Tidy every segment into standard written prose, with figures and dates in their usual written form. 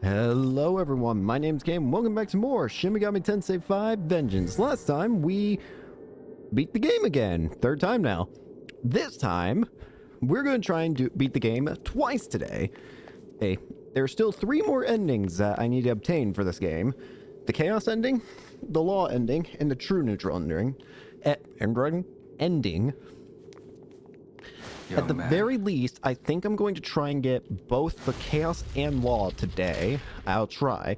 Hello everyone, my name's Game. Welcome back to more Shin Megami Tensei 5 Vengeance. Last time we beat the game again. Third time now. This time, we're going to try and beat the game twice today. Hey, there are still 3 more endings that I need to obtain for this game. The Chaos ending, the Law ending, and the True Neutral ending. At the very least, I think I'm going to try and get both the Chaos and Law today. I'll try.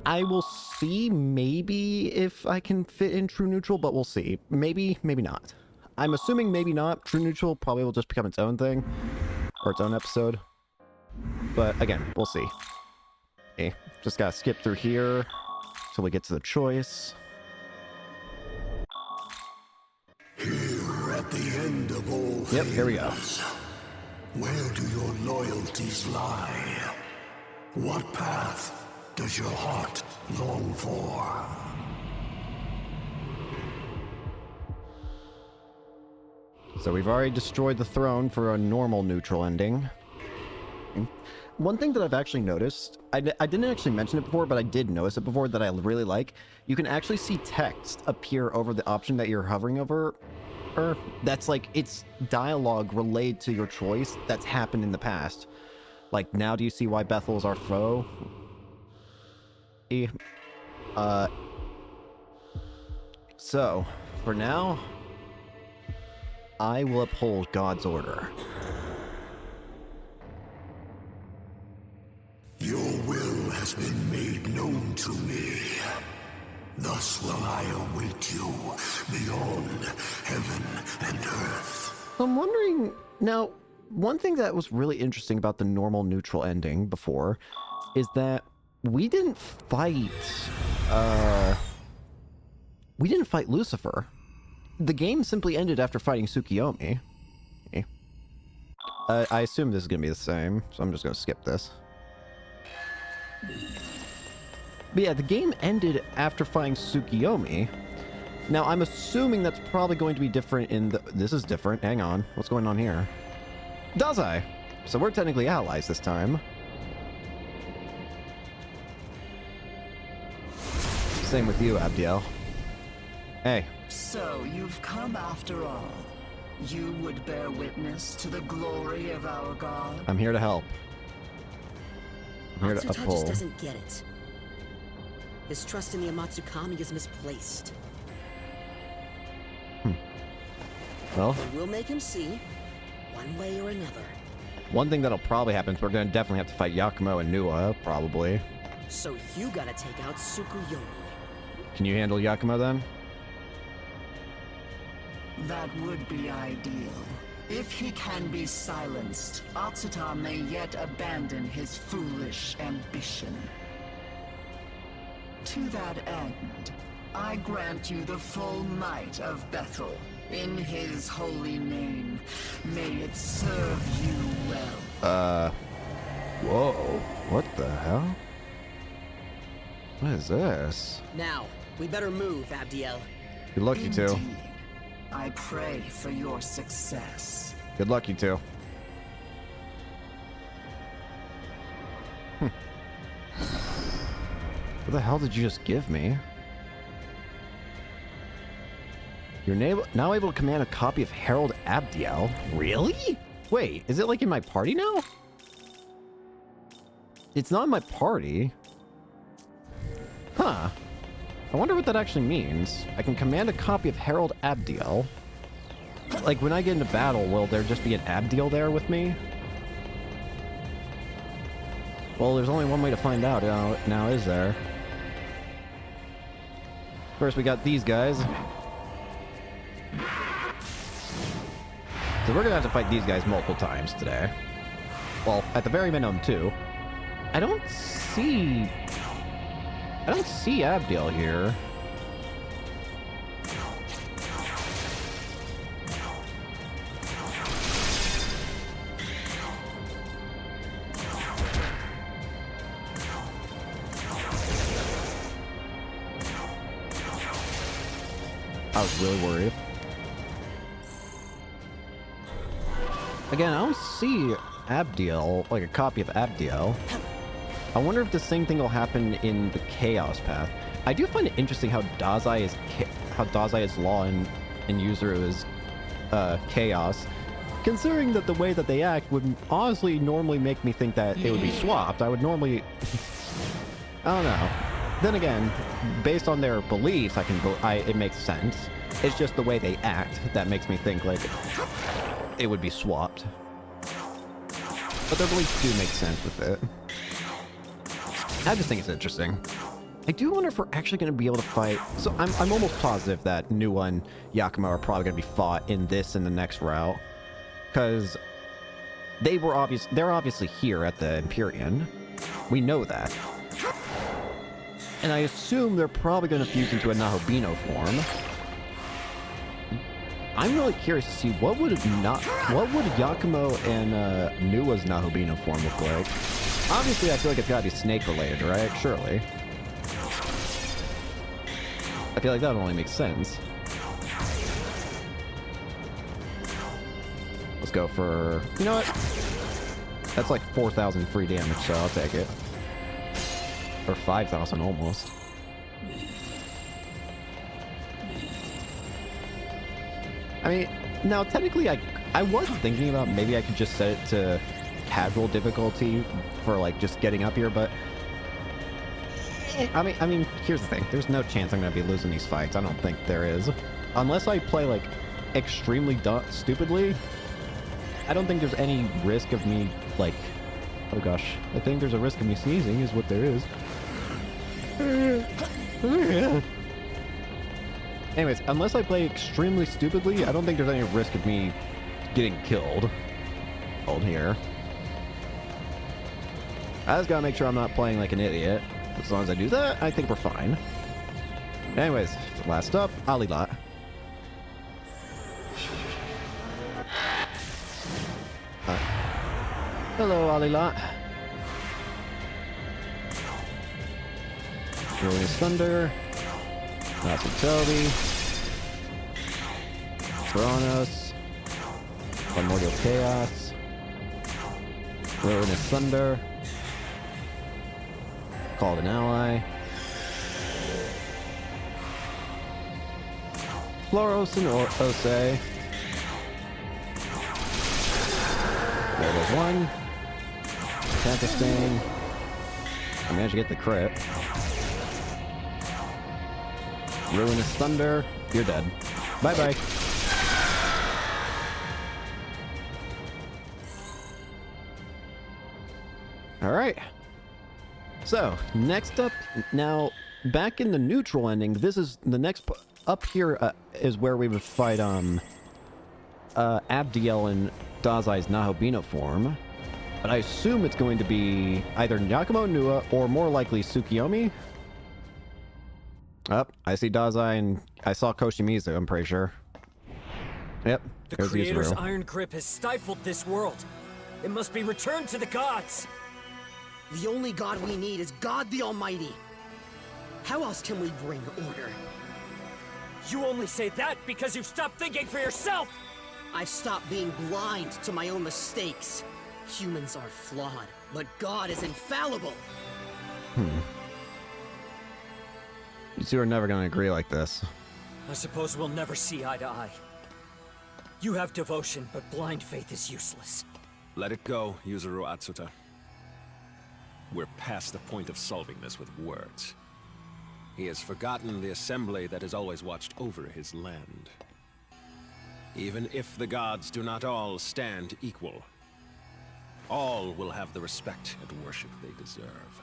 I will see maybe if I can fit in True Neutral, but we'll see. Maybe, maybe not. I'm assuming maybe not. True Neutral probably will just become its own thing. Or its own episode. But again, we'll see. Okay, just gotta skip through here till we get to the choice. Here at the end of all Yep, here we go. Where do your loyalties lie? What path does your heart long for? So we've already destroyed the throne for a normal neutral ending. One thing that I've actually noticed, I didn't actually mention it before, but I did notice it before that I really like. You can actually see text appear over the option that you're hovering over. That's like, it's dialogue relayed to your choice that's happened in the past. Like, now do you see why Bethel is our foe? So, for now, I will uphold God's order. Your will has been made known to me. Thus will I await you beyond heaven and earth. I'm wondering, now, one thing that was really interesting about the normal neutral ending before is that we didn't fight Lucifer. The game simply ended after fighting Tsukiyomi. Okay. I assume this is going to be the same, so I'm just going to skip this. But yeah, the game ended after fighting Tsukiyomi. Now, I'm assuming that's probably going to be different in the... This is different. Hang on. What's going on here? Dazai! So we're technically allies this time. Same with you, Abdiel. Hey. So, you've come after all. You would bear witness to the glory of our God? I'm here to help. I'm here to Matsuta uphold. just doesn't get it. His trust in the Amatsukami is misplaced. Well, And we'll make him see, one way or another. one thing that'll probably happen is we're going to definitely have to fight Yakumo and Nua, probably. So you gotta take out Tsukuyomi. Can you handle Yakumo then? That would be ideal. If he can be silenced, Atsuta may yet abandon his foolish ambition. To that end, I grant you the full might of Bethel. In his holy name, may it serve you well. Whoa. What the hell? What is this? Now, we better move, Abdiel. Good luck, you two. Indeed. I pray for your success. Good luck, you two. What the hell did you just give me? You're now able to command a copy of Herald Abdiel. Really? Wait, is it like in my party now? It's not in my party. Huh. I wonder what that actually means. I can command a copy of Herald Abdiel. Like, when I get into battle, will there just be an Abdiel there with me? Well, there's only one way to find out now, is there? First, we got these guys. So we're gonna have to fight these guys multiple times today. Well, at the very minimum, 2. I don't see Abdiel here. I was really worried. Again, I don't see Abdiel, like a copy of Abdiel. I wonder if the same thing will happen in the Chaos path. I do find it interesting how Dazai is law and Yuzuru is chaos. Considering that the way that they act would honestly normally make me think that it would be swapped. I would normally... I don't know. Then again, based on their beliefs, it makes sense. It's just the way they act that makes me think, like, it would be swapped. But their beliefs do make sense with it. I just think it's interesting. I do wonder if we're actually going to be able to fight... So I'm almost positive that Nuwa and Yakumo are probably going to be fought in this and the next route. Because they're obviously here at the Empyrean. We know that. And I assume they're probably going to fuse into a Nahobino form. I'm really curious to see what would Yakumo and Nuwa's Nahobino form look like. Obviously, I feel like it's gotta be snake related, right? Surely. I feel like that would only make sense. Let's go for... You know what? That's like 4,000 free damage, so I'll take it. Or 5,000 almost. I mean, now technically I was thinking about maybe I could just set it to casual difficulty for like just getting up here, but I mean, here's the thing. There's no chance I'm gonna be losing these fights. I don't think there is. Unless I play like extremely stupidly, I don't think there's any risk of me like, oh gosh, I think there's a risk of me sneezing is what there is. Anyways, unless I play extremely stupidly, I don't think there's any risk of me getting killed. Hold here. I just gotta make sure I'm not playing like an idiot. As long as I do that, I think we're fine. Anyways, last up, Alilat. Hello, Alilat. Ruinous Thunder. Toby. Thronos. Primordial Chaos. Ruinous Thunder. Called an ally. Floros and Ose. There goes one. Attack a sting. I managed to get the crit. Ruinous Thunder. You're dead. Bye-bye. Alright. So, next up, now, back in the neutral ending, this is the next... Up here is where we would fight, Abdiel in Dazai's Nahobino form. But I assume it's going to be either Yakumo Nuwa or more likely Tsukiyomi. Oh, I see Dazai and I saw Koshimizu, I'm pretty sure. Yep. The Creator's iron grip has stifled this world. It must be returned to the gods. The only god we need is God the Almighty. How else can we bring order? You only say that because you've stopped thinking for yourself! I've stopped being blind to my own mistakes. Humans are flawed, but God is infallible. You two are never going to agree like this. I suppose we'll never see eye to eye. You have devotion, but blind faith is useless. Let it go, Yuzuru Atsuta. We're past the point of solving this with words. He has forgotten the assembly that has always watched over his land. Even if the gods do not all stand equal, all will have the respect and worship they deserve.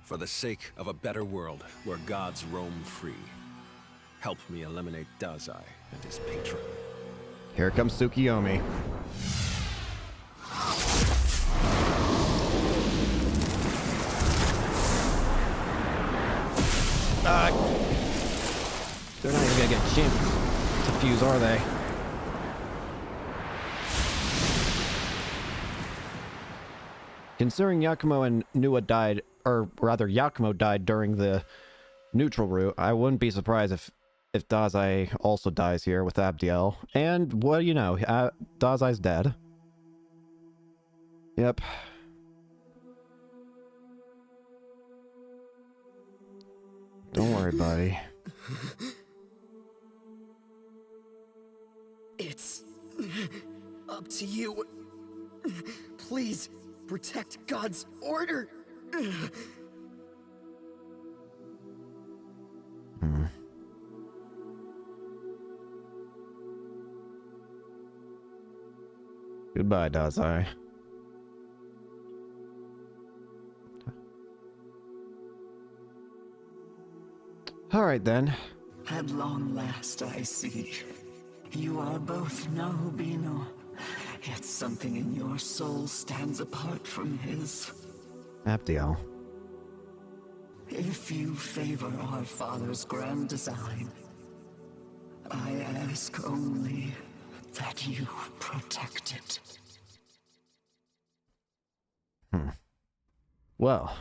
For the sake of a better world where gods roam free, help me eliminate Dazai and his patron. Here comes Tsukiyomi. They're not even gonna get a chance to fuse, are they? Considering Yakumo and Nuwa died, or rather Yakumo died during the neutral route, I wouldn't be surprised if Dazai also dies here with Abdiel. And what do you know? Dazai's dead. Yep. Don't worry, buddy. It's up to you. Please protect God's order. Goodbye, Dazai. Alright then. At long last I see. You are both Nahubino, yet something in your soul stands apart from his. Abdiel. If you favor our father's grand design, I ask only that you protect it. Well,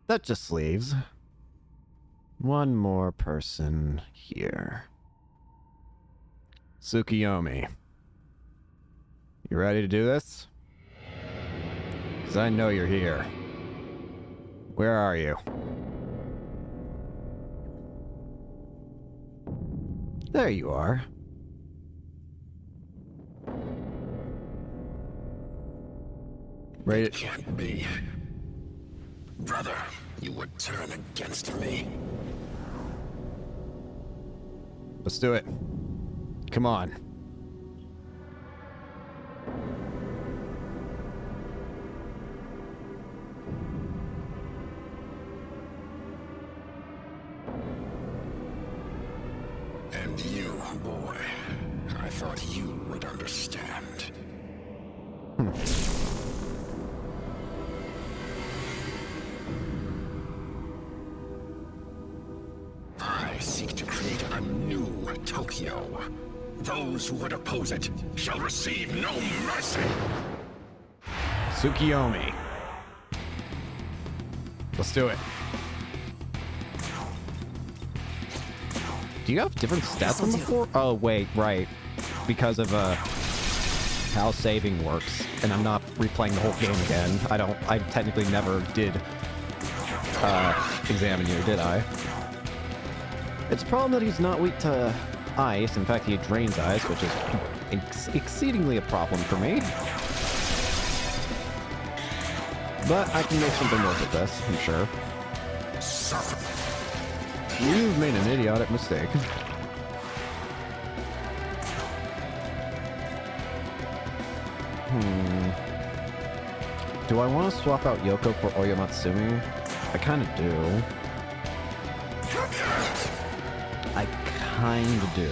that just leaves one more person here. Tsukiyomi. You ready to do this? Because I know you're here. Where are you? There you are. Ready? It can't be. Brother, you would turn against me. Let's do it. Come on. And you, boy, I thought you would understand. I seek to create a new Tokyo. Those who would oppose it shall receive no mercy. Tsukiyomi. Let's do it. Do you have different stats than before? Oh, wait, right. Because of how saving works. And I'm not replaying the whole game again. I technically never did examine you, did I? It's a problem that he's not weak to ice. In fact, he drains ice, which is exceedingly a problem for me. But I can make something work with this, I'm sure. Suffer. You've made an idiotic mistake. Do I want to swap out Yoko for Oyamatsumi? I kind of do. I kind of do.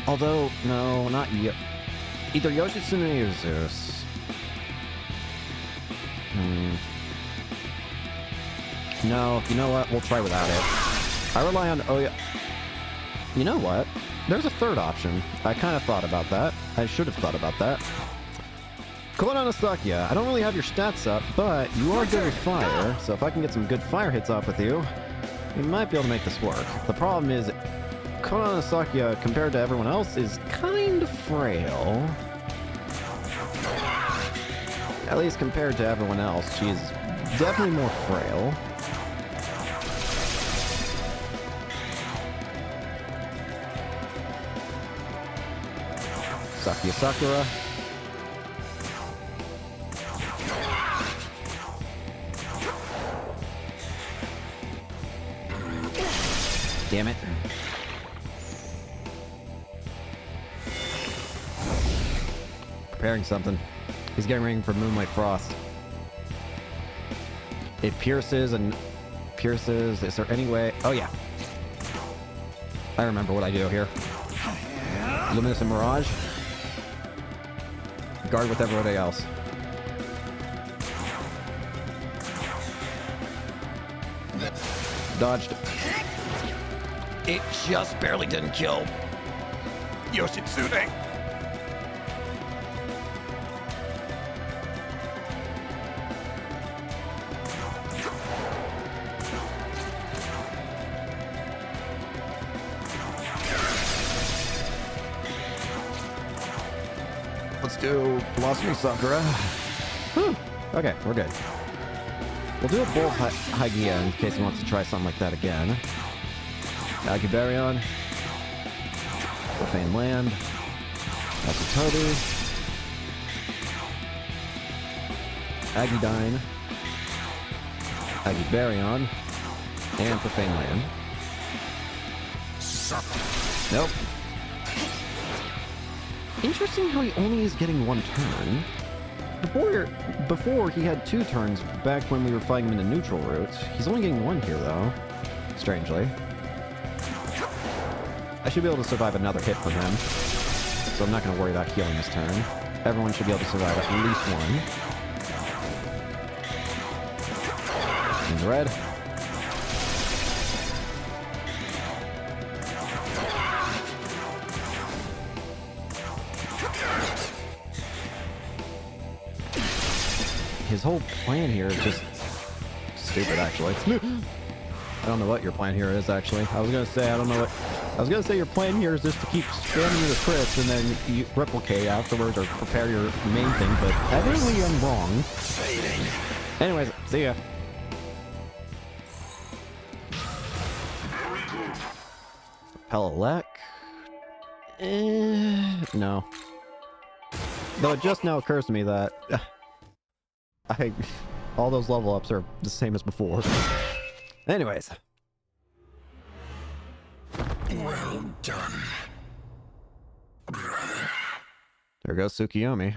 Although, no, not either Yoshitsune or Zeus. No, you know what? We'll try without it. I rely on Oya... You know what? There's a third option. I kind of thought about that. I should have thought about that. Kodan Asakya, I don't really have your stats up, but you are good with fire, so if I can get some good fire hits off with you, we might be able to make this work. The problem is, Kodan Asakya, compared to everyone else, is kind of frail. At least compared to everyone else, she's definitely more frail. Sakuya Sakura. Damn it. Preparing something. He's getting ready for Moonlight Frost. It pierces and pierces. Is there any way? Oh, yeah. I remember what I do here. Luminous and Mirage. Guard with everybody else. Dodged. It just barely didn't kill Yoshitsune. Let's do Philosophy Sakura. Whew. Okay, we're good. We'll do a Bull Hygia in case he wants to try something like that again. Agibarion. Profane Land. Asatobi. Agidine. Agibarion. And Profane Land. Nope. Interesting how he only is getting one turn. Before he had 2 turns back when we were fighting him in the neutral route. He's only getting 1 here though. Strangely. I should be able to survive another hit from him. So I'm not going to worry about healing this turn. Everyone should be able to survive at least 1. In red. His whole plan here is just stupid, actually. I don't know what your plan here is, actually. I was gonna say your plan here is just to keep spamming the crits and then you replicate afterwards or prepare your main thing, but evidently I'm wrong. Anyways, see ya. Pelelec? No. Though it just now occurs to me that all those level ups are the same as before. Anyways. Well done, brother. There goes Tsukiyomi.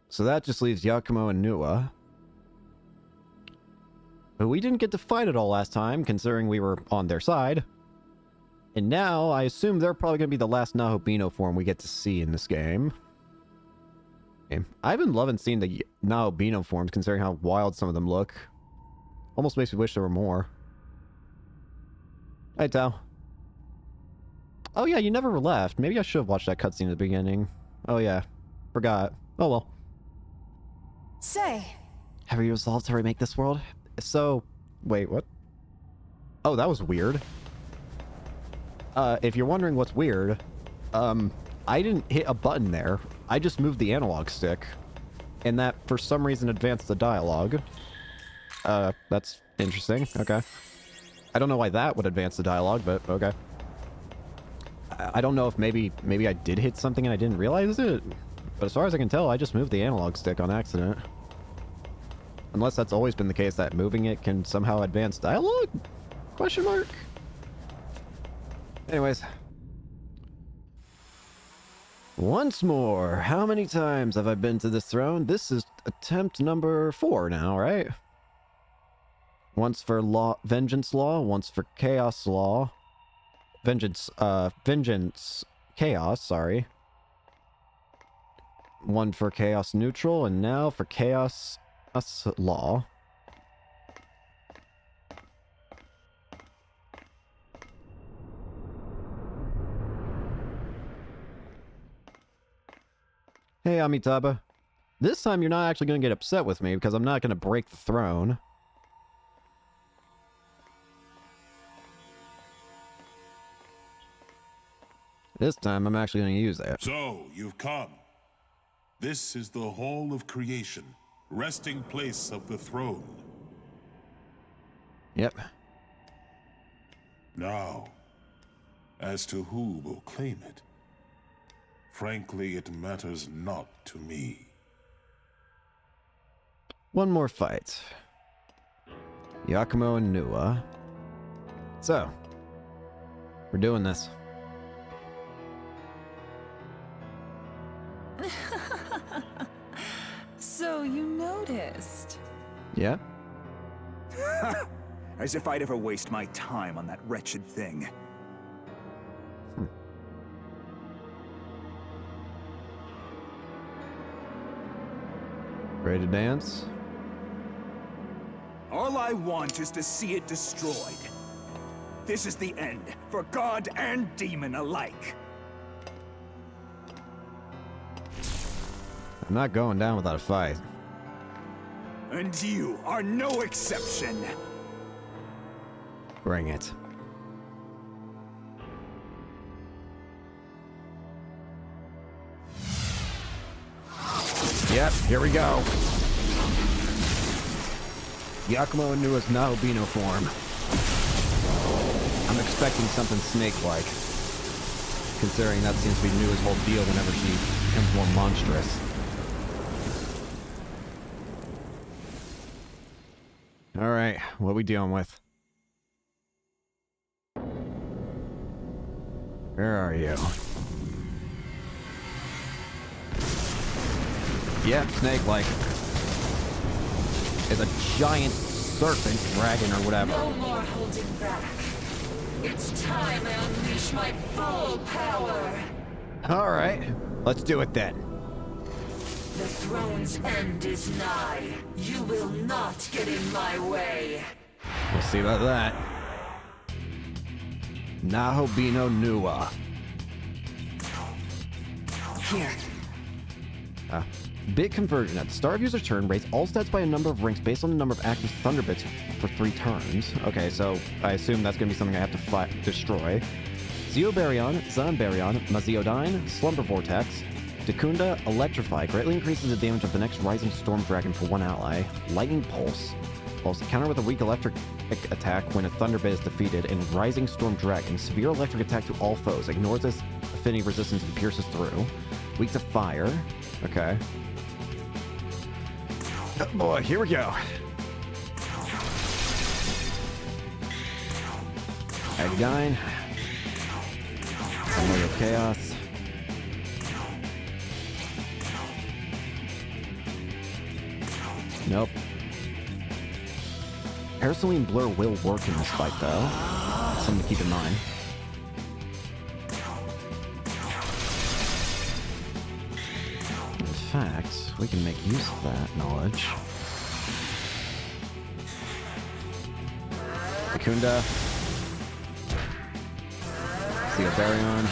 So that just leaves Yakumo and Nua. But we didn't get to fight it all last time, considering we were on their side. And now, I assume they're probably going to be the last Nahobino form we get to see in this game. I've been loving seeing the Nahobino forms, considering how wild some of them look. Almost makes me wish there were more. Hey, Tao. Oh yeah, you never left. Maybe I should have watched that cutscene at the beginning. Oh yeah. Forgot. Oh well. Say. Have you resolved to remake this world? So... Wait, what? Oh, that was weird. If you're wondering what's weird, I didn't hit a button there. I just moved the analog stick. And that, for some reason, advanced the dialogue. That's interesting. Okay. I don't know why that would advance the dialogue, but okay. I don't know if maybe I did hit something and I didn't realize it. But as far as I can tell, I just moved the analog stick on accident. Unless that's always been the case, that moving it can somehow advance dialogue? Question mark? Anyways. Once more, how many times have I been to this throne? This is attempt number 4 now, right? Once for Vengeance Law, once for Chaos Law. Vengeance Chaos, sorry. One for Chaos Neutral, and now for Chaos Law. Hey, Amitabha. This time you're not actually going to get upset with me because I'm not going to break the throne. This time I'm actually going to use that. So, you've come. This is the Hall of Creation, resting place of the throne. Yep. Now, as to who will claim it, frankly, it matters not to me. One more fight. Yakumo and Nua. So, we're doing this. So you noticed. Yeah? As if I'd ever waste my time on that wretched thing. Ready to dance? All I want is to see it destroyed. This is the end, for god and demon alike. I'm not going down without a fight. And you are no exception. Bring it. Here we go. Yakumo Inua's Naobino form. I'm expecting something snake-like, considering that seems to be Nua's whole deal whenever she becomes more monstrous. Alright, what are we dealing with? Where are you? Yep, snake-like. It's a giant serpent dragon or whatever. No more holding back. It's time I unleash my full power. Alright, let's do it then. The throne's end is nigh. You will not get in my way. We'll see about that. Naobino Nua. Here. Bit conversion. At the start of user's turn, raise all stats by a number of ranks based on the number of active thunder bits for 3 turns. Okay, so I assume that's going to be something I have to destroy. Zeobaryon, Zonbaryon, Maziodyne, Slumber Vortex, Dekunda, Electrify. Greatly increases the damage of the next Rising Storm Dragon for 1 ally. Lightning Pulse. Also, counter with a weak electric attack when a thunder bit is defeated. And Rising Storm Dragon. Severe electric attack to all foes. Ignores this affinity resistance and pierces through. Weak to fire. Okay. Oh boy, here we go. Agdine. Primordial Chaos. Nope. Paraceline Blur will work in this fight, though. Something to keep in mind. In fact, we can make use of that knowledge. Dekunda. Zeobaryon.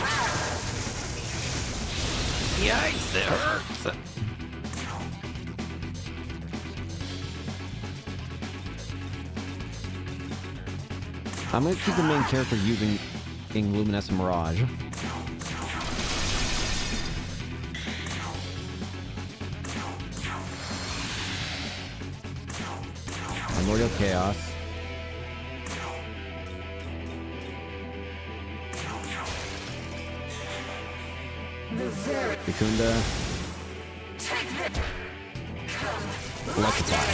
Yikes, it hurts! I'm going to keep the main character using Luminescent Mirage. Primordial Chaos. Dekunda. Electrify.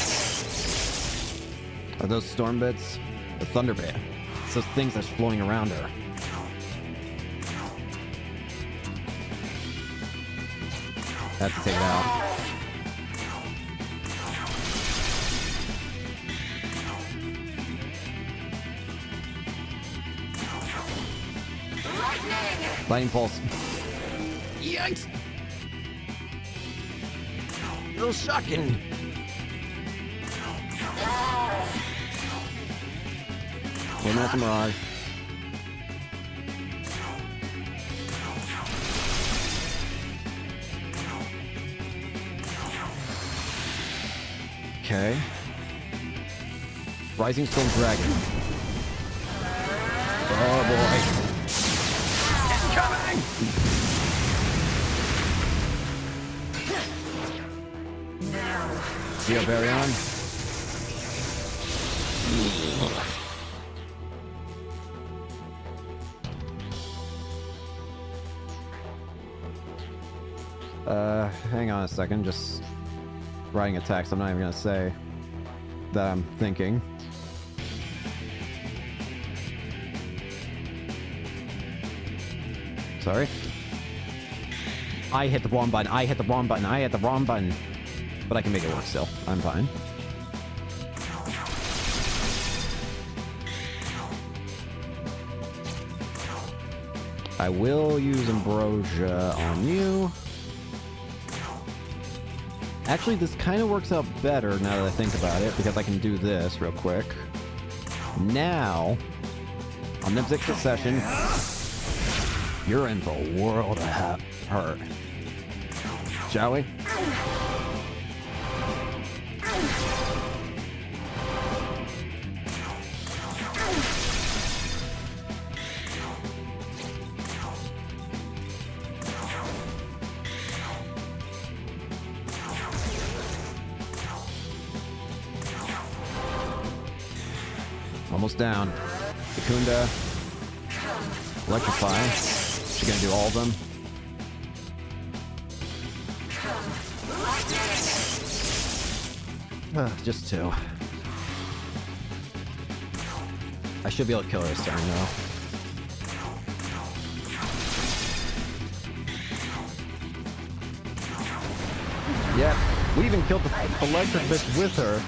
Are those storm bits? The thunder bit. It's those things that's floating around her. Have to take it out. Lightning Pulse. Yikes! A little shocking. Luminescent Mirage. Okay. Rising Storm Dragon. Oh boy. Incoming! Zeobaryon. Hang on a second, just writing a text. I'm not even gonna say that I'm thinking. Sorry. I hit the wrong button. I hit the wrong button. I hit the wrong button. But I can make it work still. I'm fine. I will use Ambrosia on you. Actually, this kind of works out better now that I think about it, because I can do this real quick. Now, Omnipotent Succession, you're in for a world of hurt. Shall we? Almost down. Secunda. Electrify. She's gonna do all of them. Just 2. I should be able to kill her this turn, though. Yeah, we even killed the electric bitch with her.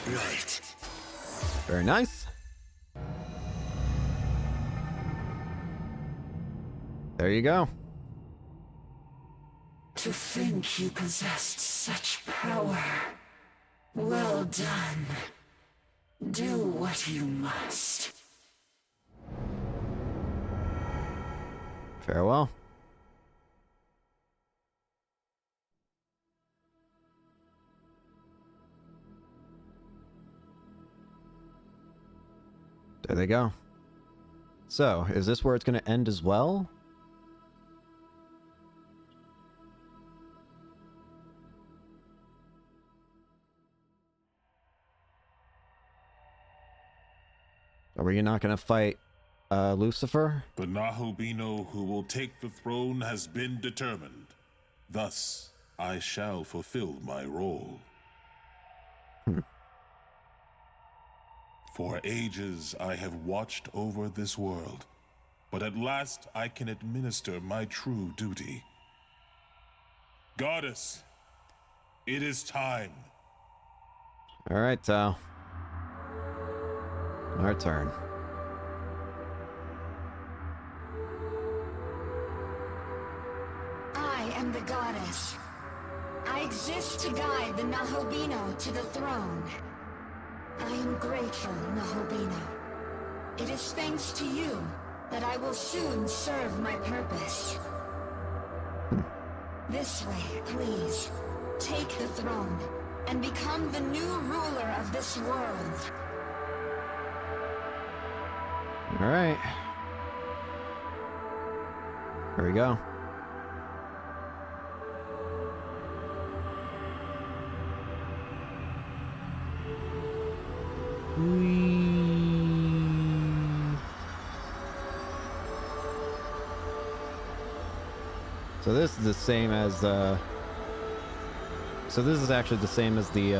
Right. Very nice. There you go. To think you possessed such power. Well done. Do what you must. Farewell. There they go. So, is this where it's going to end as well? Are we not going to fight Lucifer? The Nahobino who will take the throne has been determined. Thus, I shall fulfill my role. For ages I have watched over this world, but at last I can administer my true duty. Goddess, it is time. All right, Tao. Our turn. I am the goddess. I exist to guide the Nahobino to the throne. I am grateful, Nahobino. It is thanks to you that I will soon serve my purpose. This way, please. Take the throne and become the new ruler of this world. All right. Here we go. So this is the same as so this is actually the same as the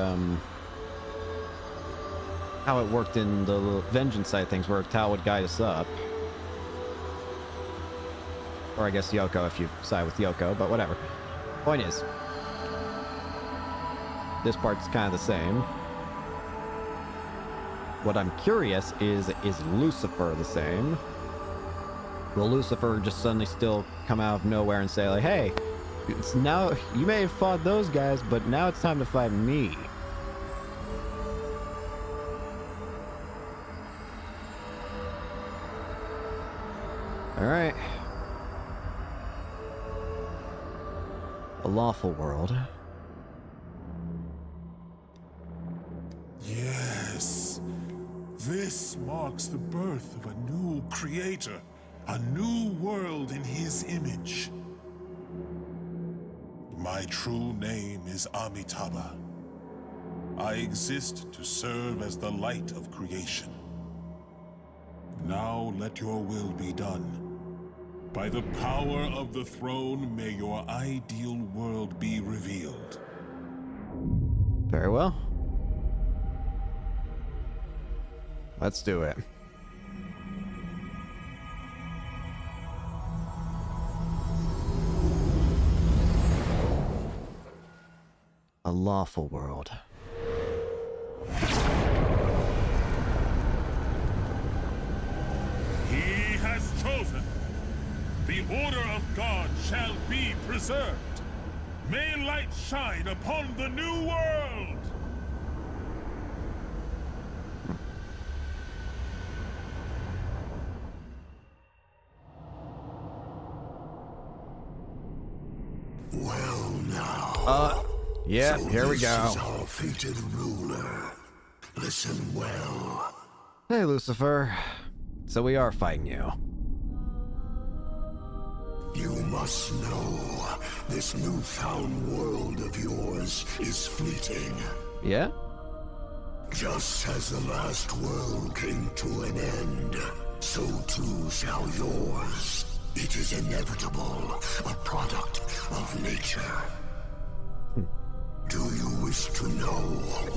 how it worked in the Vengeance side of things, where Tao would guide us up. Or I guess Yoko if you side with Yoko, but whatever. Point is, this part's kind of the same. What I'm curious is Lucifer the same? Will Lucifer just suddenly still come out of nowhere and say, like, hey, it's now, you may have fought those guys, but now it's time to fight me? Alright. A lawful world. Yes. This marks the birth of a new creator. A new world in his image. My true name is Amitabha. I exist to serve as the light of creation. Now let your will be done. By the power of the throne, may your ideal world be revealed. Very well. Let's do it. A lawful world. He has chosen. The order of God shall be preserved. May light shine upon the new world. Well now. Yeah, so here we go. This is our fated ruler. Listen well. Hey, Lucifer. So we are fighting you. You must know, this newfound world of yours is fleeting. Yeah? Just as the last world came to an end, so too shall yours. It is inevitable, a product of nature. Do you wish to know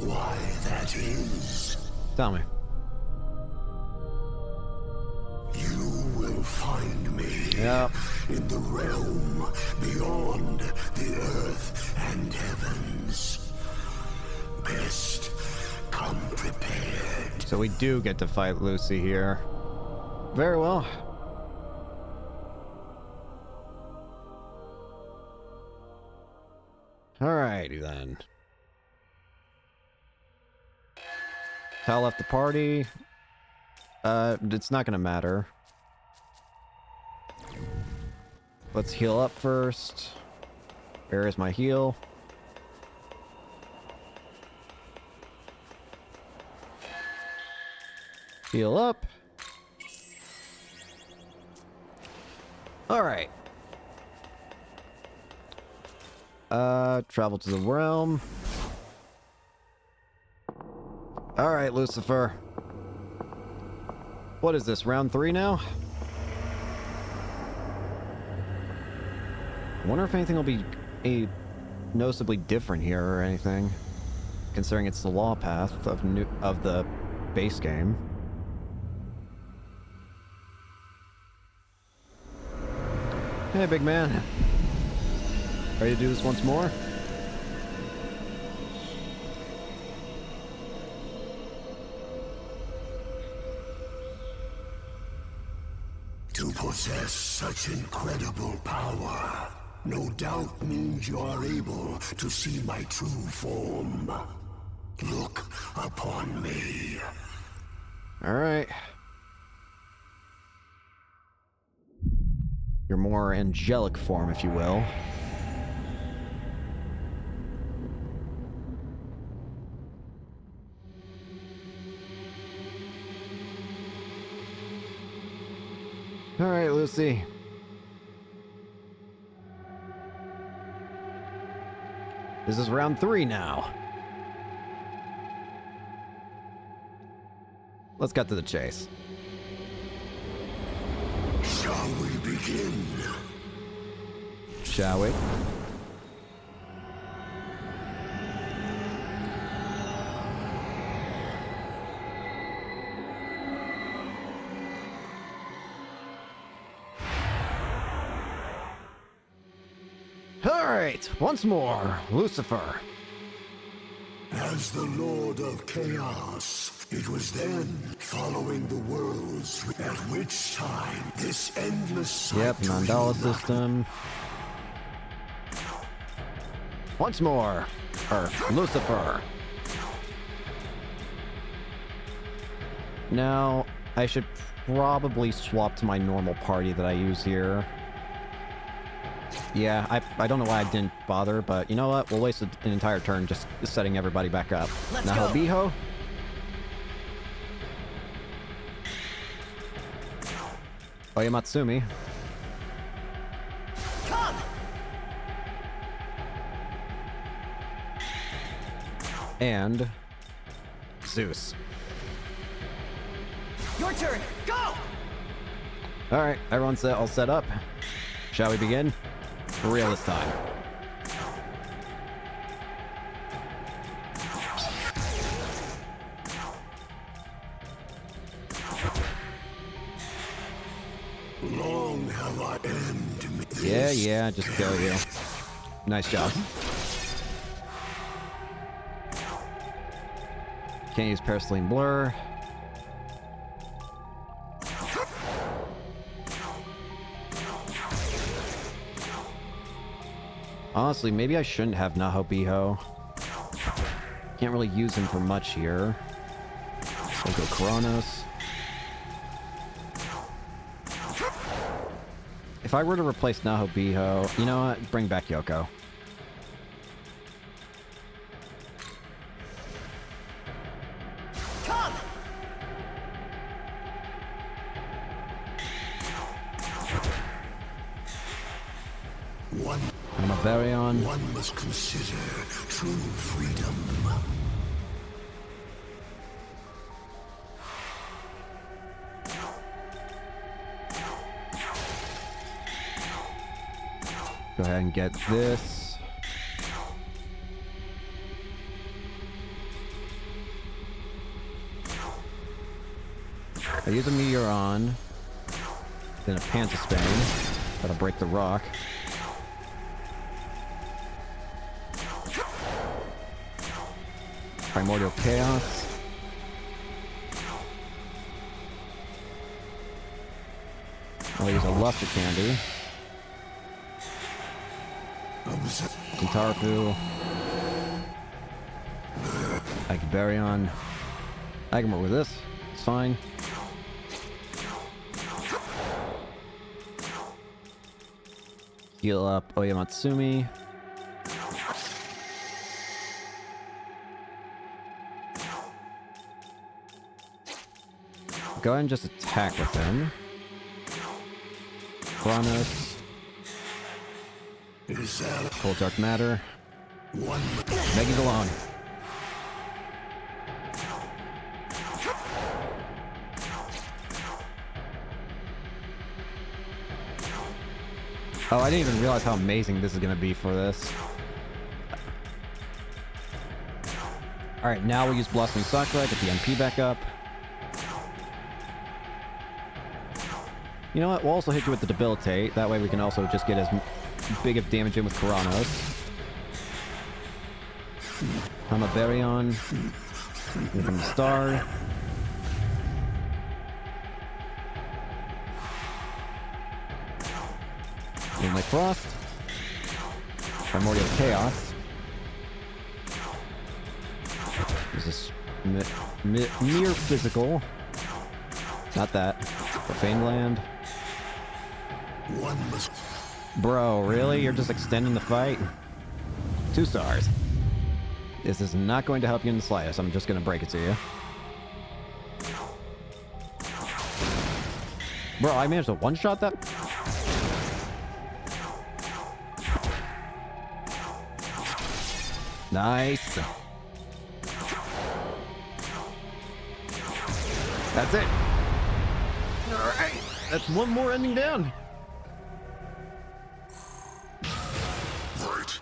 why that is? Tell me. You will find me Yep. in the realm beyond the earth and heavens. Best come prepared. So we do get to fight Lucy here. Very well. Alrighty then. Tal left the party. It's not gonna matter. Let's heal up first. Where is my heal? Heal up. Alright. Travel to the realm. Alright, Lucifer. What is this, round 3 now? I wonder if anything will be noticeably different here or anything, considering it's the law path of the base game. Hey, big man. Ready to do this once more? To possess such incredible power, no doubt means you are able to see my true form. Look upon me. Alright. Your more angelic form, if you will. Alright, Lucy. This is round 3 now. Let's cut to the chase. Shall we begin? Shall we? Alright, once more, Lucifer. As the Lord of Chaos, it was then, following the worlds, at which time this endless cycle. Yep, mandala system. Once more, Lucifer. Now, I should probably swap to my normal party that I use here. Yeah, I don't know why I didn't bother, but you know what? We'll waste an entire turn just setting everybody back up. Let's Now, go. Biho. Oyamatsumi. Come! And Zeus. Your turn! Go! Alright, everyone's all set up. Shall we begin? For real this time. Long have I ended this. Yeah, just go here. Nice job. Can't use Paraceline Blur. Honestly, maybe I shouldn't have Naho Biho. Can't really use him for much here. I'll go Kronos. If I were to replace Naho Biho, you know what? Bring back Yoko. Come! Baryon. One must consider true freedom. Go ahead and get this. I use a Meteoron. Then a Pantaspain. That'll break the rock. Primordial Chaos. I'll use a Luster Candy. Tintarfu. Baryon. I can work with this. It's fine. Heal up Oyamatsumi. Go ahead and just attack with him. Chronos. Cold Dark Matter. Meggy alone. Oh, I didn't even realize how amazing this is going to be for this. Alright, now we'll use Blossoming Sakura, get the MP back up. You know what? We'll also hit you with the Debilitate. That way we can also just get as big of damage in with Kuranos. I'm a Baryon. Here comes the Star. Moonlight Frost. Primordial Chaos. This is mere physical. Not that. Profane Land. Bro, really? You're just extending the fight? 2 stars. This is not going to help you in the slightest. I'm just going to break it to you. Bro, I managed to one-shot that? Nice. That's it. Alright. That's one more ending down. Right.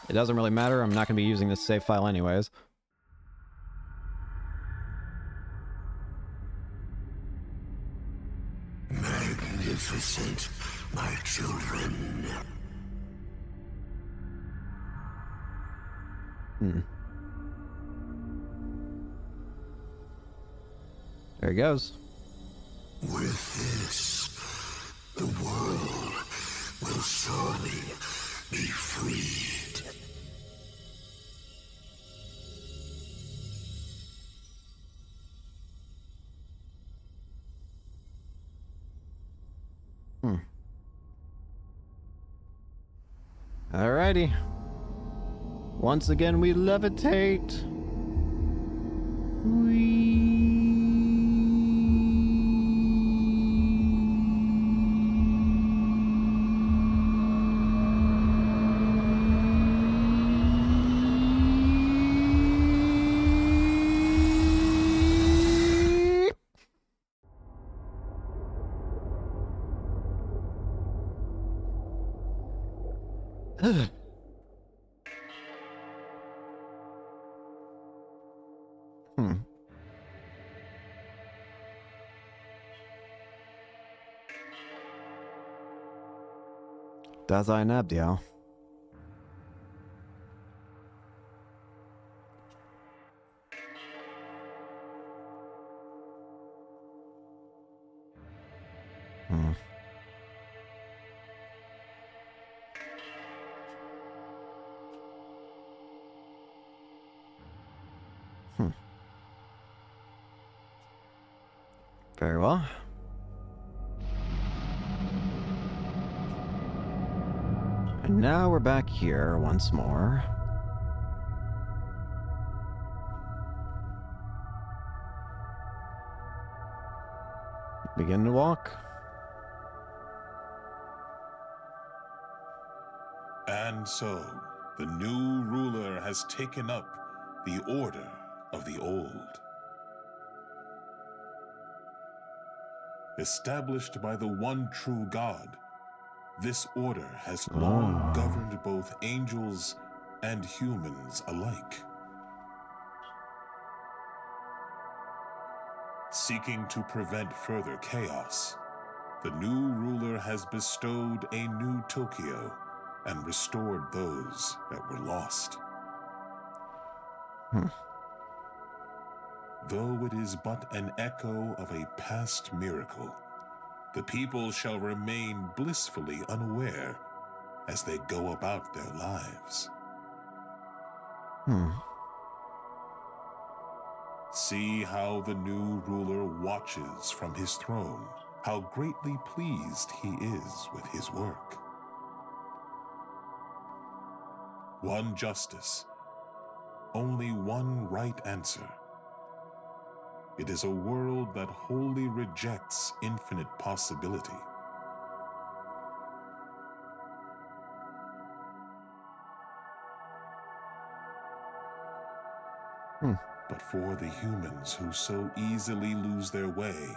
It doesn't really matter. I'm not going to be using this save file anyways. Magnificent, my children. There he goes. With this, the world will surely be freed. Alrighty. Once again, we levitate. Dazai and Abdiel. Very well. And now we're back here once more. Begin to walk. And so, the new ruler has taken up the order of the old. Established by the one true God, this order has long governed both angels and humans alike. Seeking to prevent further chaos, the new ruler has bestowed a new Tokyo and restored those that were lost. Though it is but an echo of a past miracle, the people shall remain blissfully unaware as they go about their lives. See how the new ruler watches from his throne, how greatly pleased he is with his work. One justice, only one right answer. It is a world that wholly rejects infinite possibility. But for the humans who so easily lose their way,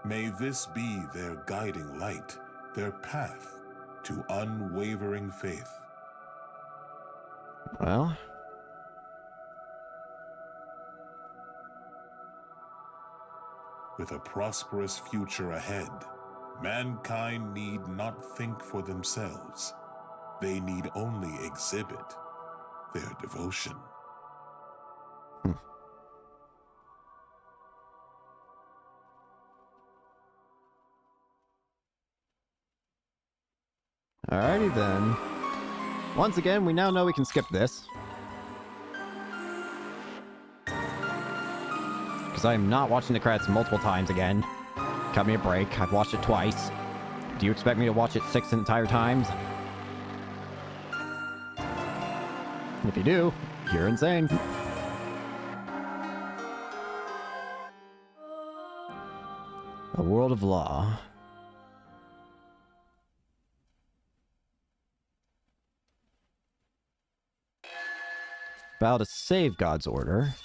may this be their guiding light, their path to unwavering faith. Well, with a prosperous future ahead, mankind need not think for themselves. They need only exhibit their devotion. Alrighty then. Once again, we now know we can skip this. Because I am not watching the credits multiple times again. Cut me a break. I've watched it twice. Do you expect me to watch it 6 entire times? If you do, you're insane. A world of law. Bow to save God's order.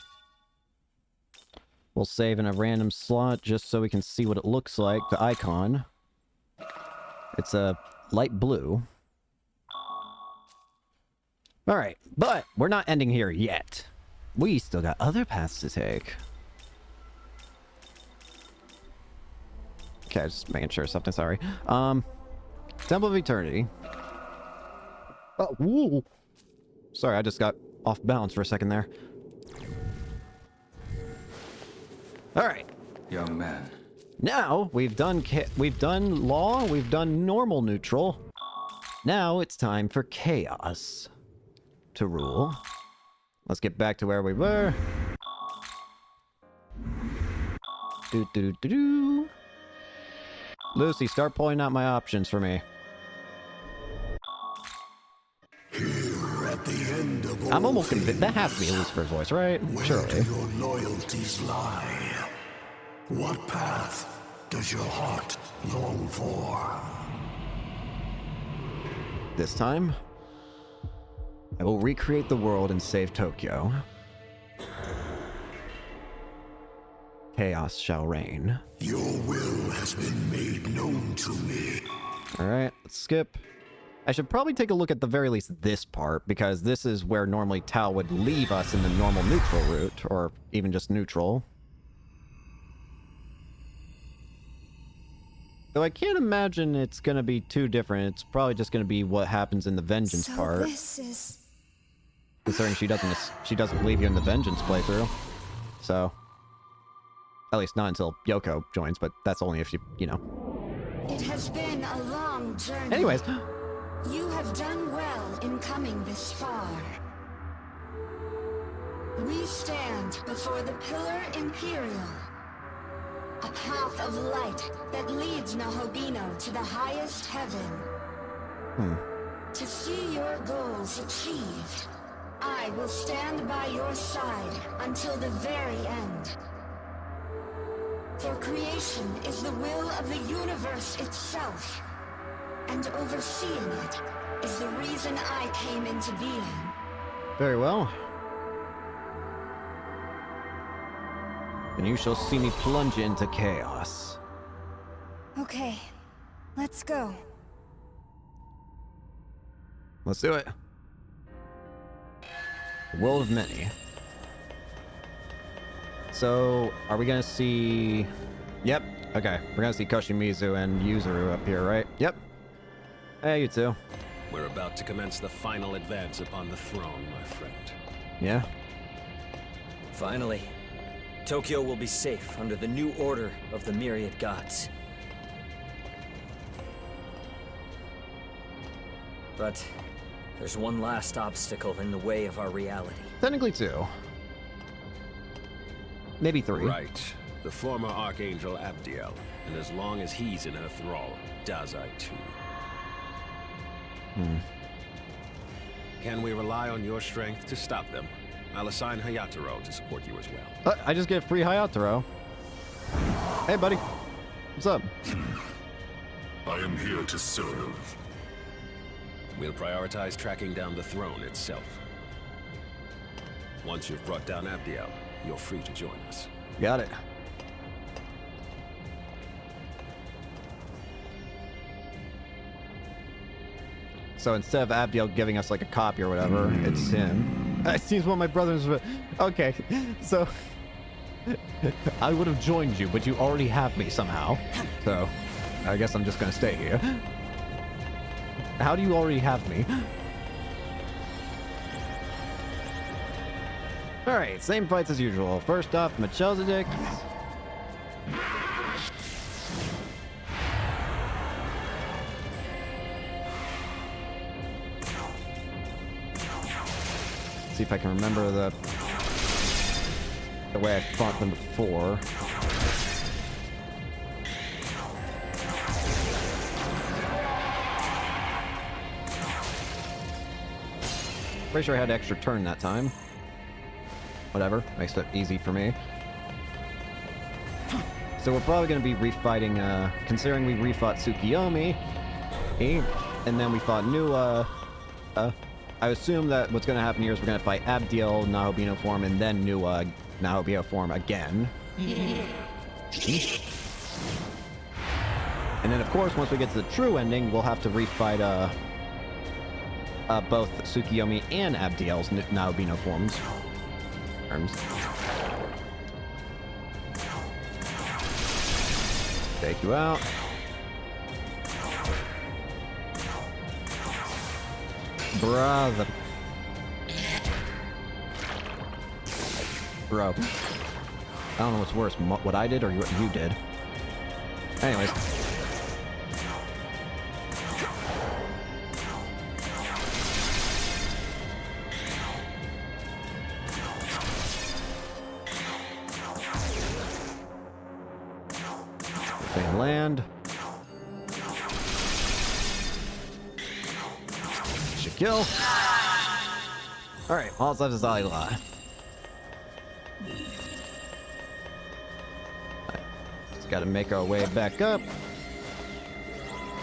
We'll save in a random slot just so we can see what it looks like, the icon. It's a light blue. Alright, but we're not ending here yet. We still got other paths to take. Okay, just making sure something, sorry. Temple of Eternity. Oh, woo! Sorry, I just got off balance for a second there. All right, young man. Now we've done law, we've done normal neutral. Now it's time for chaos to rule. Let's get back to where we were. Lucy, start pulling out my options for me. Here at the end of I'm almost convinced that has to be Lucifer's voice, right? Surely. Where do your loyalties lie? What path does your heart long for? This time, I will recreate the world and save Tokyo. Chaos shall reign. Your will has been made known to me. Alright, let's skip. I should probably take a look at the very least this part, because this is where normally Tao would leave us in the normal neutral route, or even just neutral. Though I can't imagine it's gonna be too different. It's probably just gonna be what happens in the vengeance part. This is... Considering she doesn't leave you in the vengeance playthrough. So, at least not until Yoko joins, but that's only if you know. It has been a long journey. Anyways, you have done well in coming this far. We stand before the Pillar Imperial, a path of light that leads Nahobino to the highest heaven. To see your goals achieved, I will stand by your side until the very end. For creation is the will of the universe itself, and overseeing it is the reason I came into being. Very well. And you shall see me plunge into chaos. Okay, let's go. Let's do it. Will of many. So, are we gonna see... Yep, okay. We're gonna see Koshimizu and Yuzuru up here, right? Yep. Hey, you two. We're about to commence the final advance upon the throne, my friend. Yeah? Finally, Tokyo will be safe under the new order of the myriad gods. But there's one last obstacle in the way of our reality. Technically 2. Maybe 3. Right. The former Archangel Abdiel. And as long as he's in her thrall, Dazai too. Can we rely on your strength to stop them? I'll assign Hayataro to support you as well. I just get free Hayataro. Hey, buddy. What's up? I am here to serve. We'll prioritize tracking down the throne itself. Once you've brought down Abdiel, you're free to join us. Got it. So instead of Abdiel giving us like a copy or whatever, it's him. It seems one of my brothers. Okay, so I would have joined you, but you already have me somehow. So I guess I'm just gonna stay here. How do you already have me? Alright, same fights as usual. First off, Melchizedek. See if I can remember the way I fought them before. Pretty sure I had extra turn that time. Whatever, makes it easy for me. So we're probably going to be refighting, considering we refought Tsukiyomi, and then we fought Nua. I assume that what's going to happen here is we're going to fight Abdiel, Nahobino form, and then Nua, Nahobino form again. And then, of course, once we get to the true ending, we'll have to refight, both Tsukiyomi and Abdiel's Nahobino forms. Take you out. Brother. Bro. I don't know what's worse, what I did or what you did. Anyways. Land. Should kill. Alright, all that's left is Alila. Just gotta make our way back up.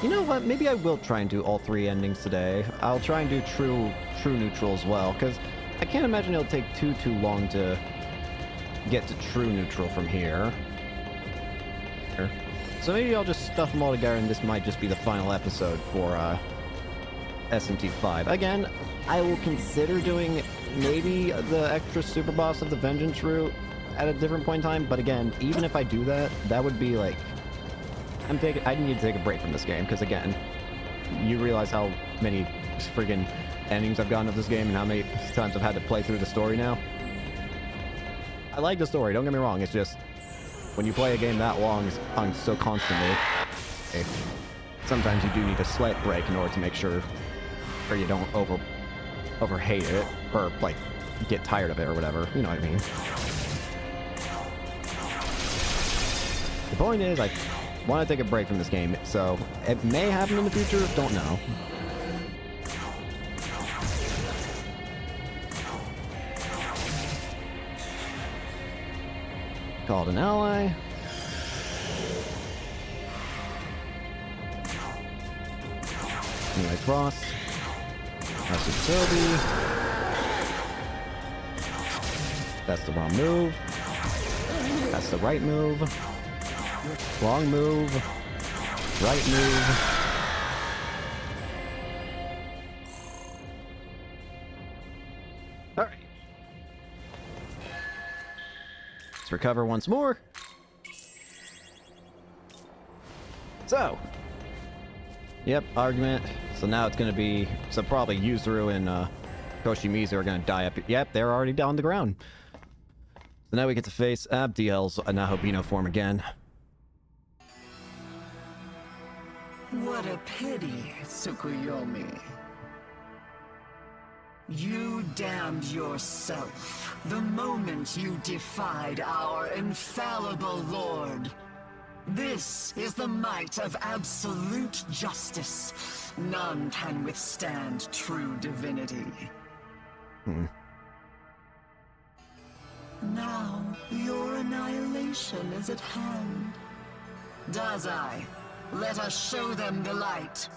You know what? Maybe I will try and do all 3 endings today. I'll try and do true neutral as well, because I can't imagine it'll take too long to get to true neutral from here. So maybe I'll just stuff them all together and this might just be the final episode for SMT5. Again, I will consider doing maybe the extra super boss of the Vengeance route at a different point in time, but again, even if I do that, that would be like... I need to take a break from this game, because again, you realize how many friggin' endings I've gotten of this game and how many times I've had to play through the story now. I like the story, don't get me wrong, it's just... when you play a game that long so constantly, sometimes you do need a slight break in order to make sure, or you don't over hate it, or like get tired of it or whatever. You know what I mean? The point is, I want to take a break from this game, so it may happen in the future. Don't know. Called an ally. Anyway, cross. Toby. That's the wrong move. That's the right move. Wrong move. Right move. Alright. Let's recover once more. So. Yep, argument. So now it's going to be... So probably Yuzuru and Koshimizu are going to die up. Yep, they're already down on the ground. So now we get to face Abdiel's Nahobino form again. What a pity, Tsukuyomi. You damned yourself the moment you defied our infallible Lord. This is the might of absolute justice. None can withstand true divinity. Now, your annihilation is at hand. Dazai, let us show them the light.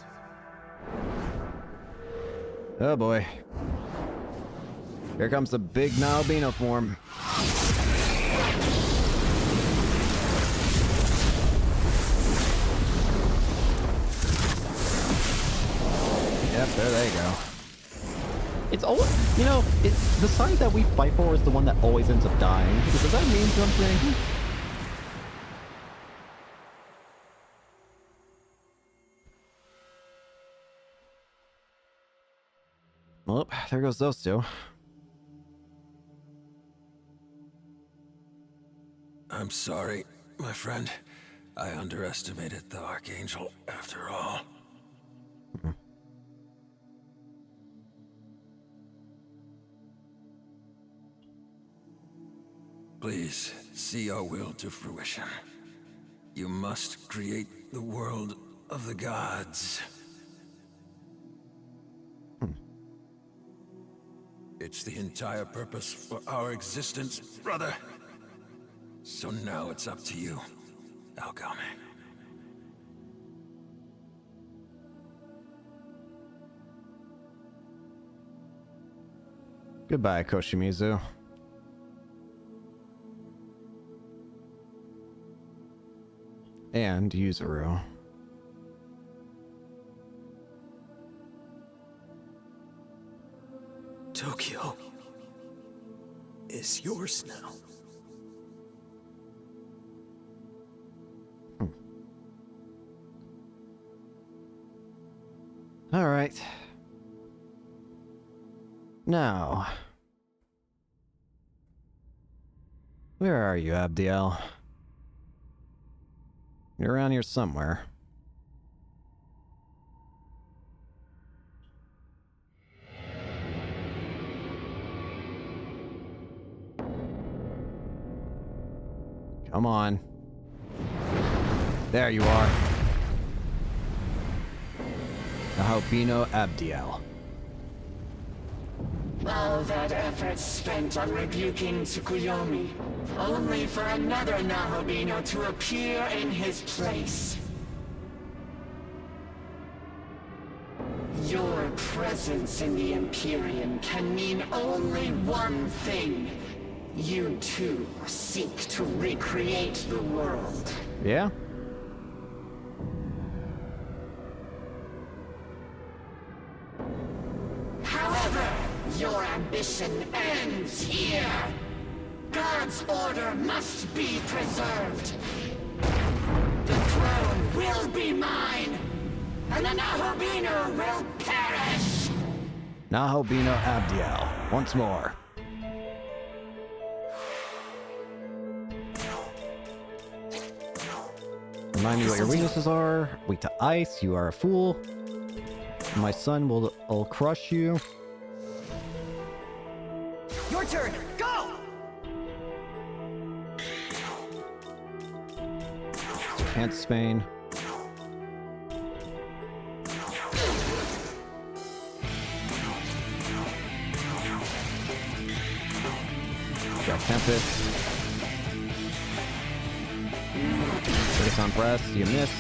Oh boy. Here comes the big Nahobino form. Yep, there they go. It's always, you know, it's the side that we fight for is the one that always ends up dying. Does that mean something? Well, there goes those two. I'm sorry, my friend. I underestimated the Archangel after all. Please, see our will to fruition. You must create the world of the gods. It's the entire purpose for our existence, brother. So now it's up to you, Megami. Goodbye, Koshimizu. And Yuzuru. Tokyo is yours now. All right. Now, where are you, Abdiel? You're around here somewhere. Come on. There you are. Nahobino Abdiel. All that effort spent on rebuking Tsukuyomi, only for another Nahobino to appear in his place. Your presence in the Empyrean can mean only one thing. You too seek to recreate the world. Yeah? However, your ambition ends here. God's order must be preserved. The throne will be mine, and the Nahobino will perish. Nahobino Abdiel. Once more. Remind me what your weaknesses are. Weak to ice, you are a fool. My son will crush you. Your turn, go! Pants Spain. Got Tempest. Focus on press, you miss.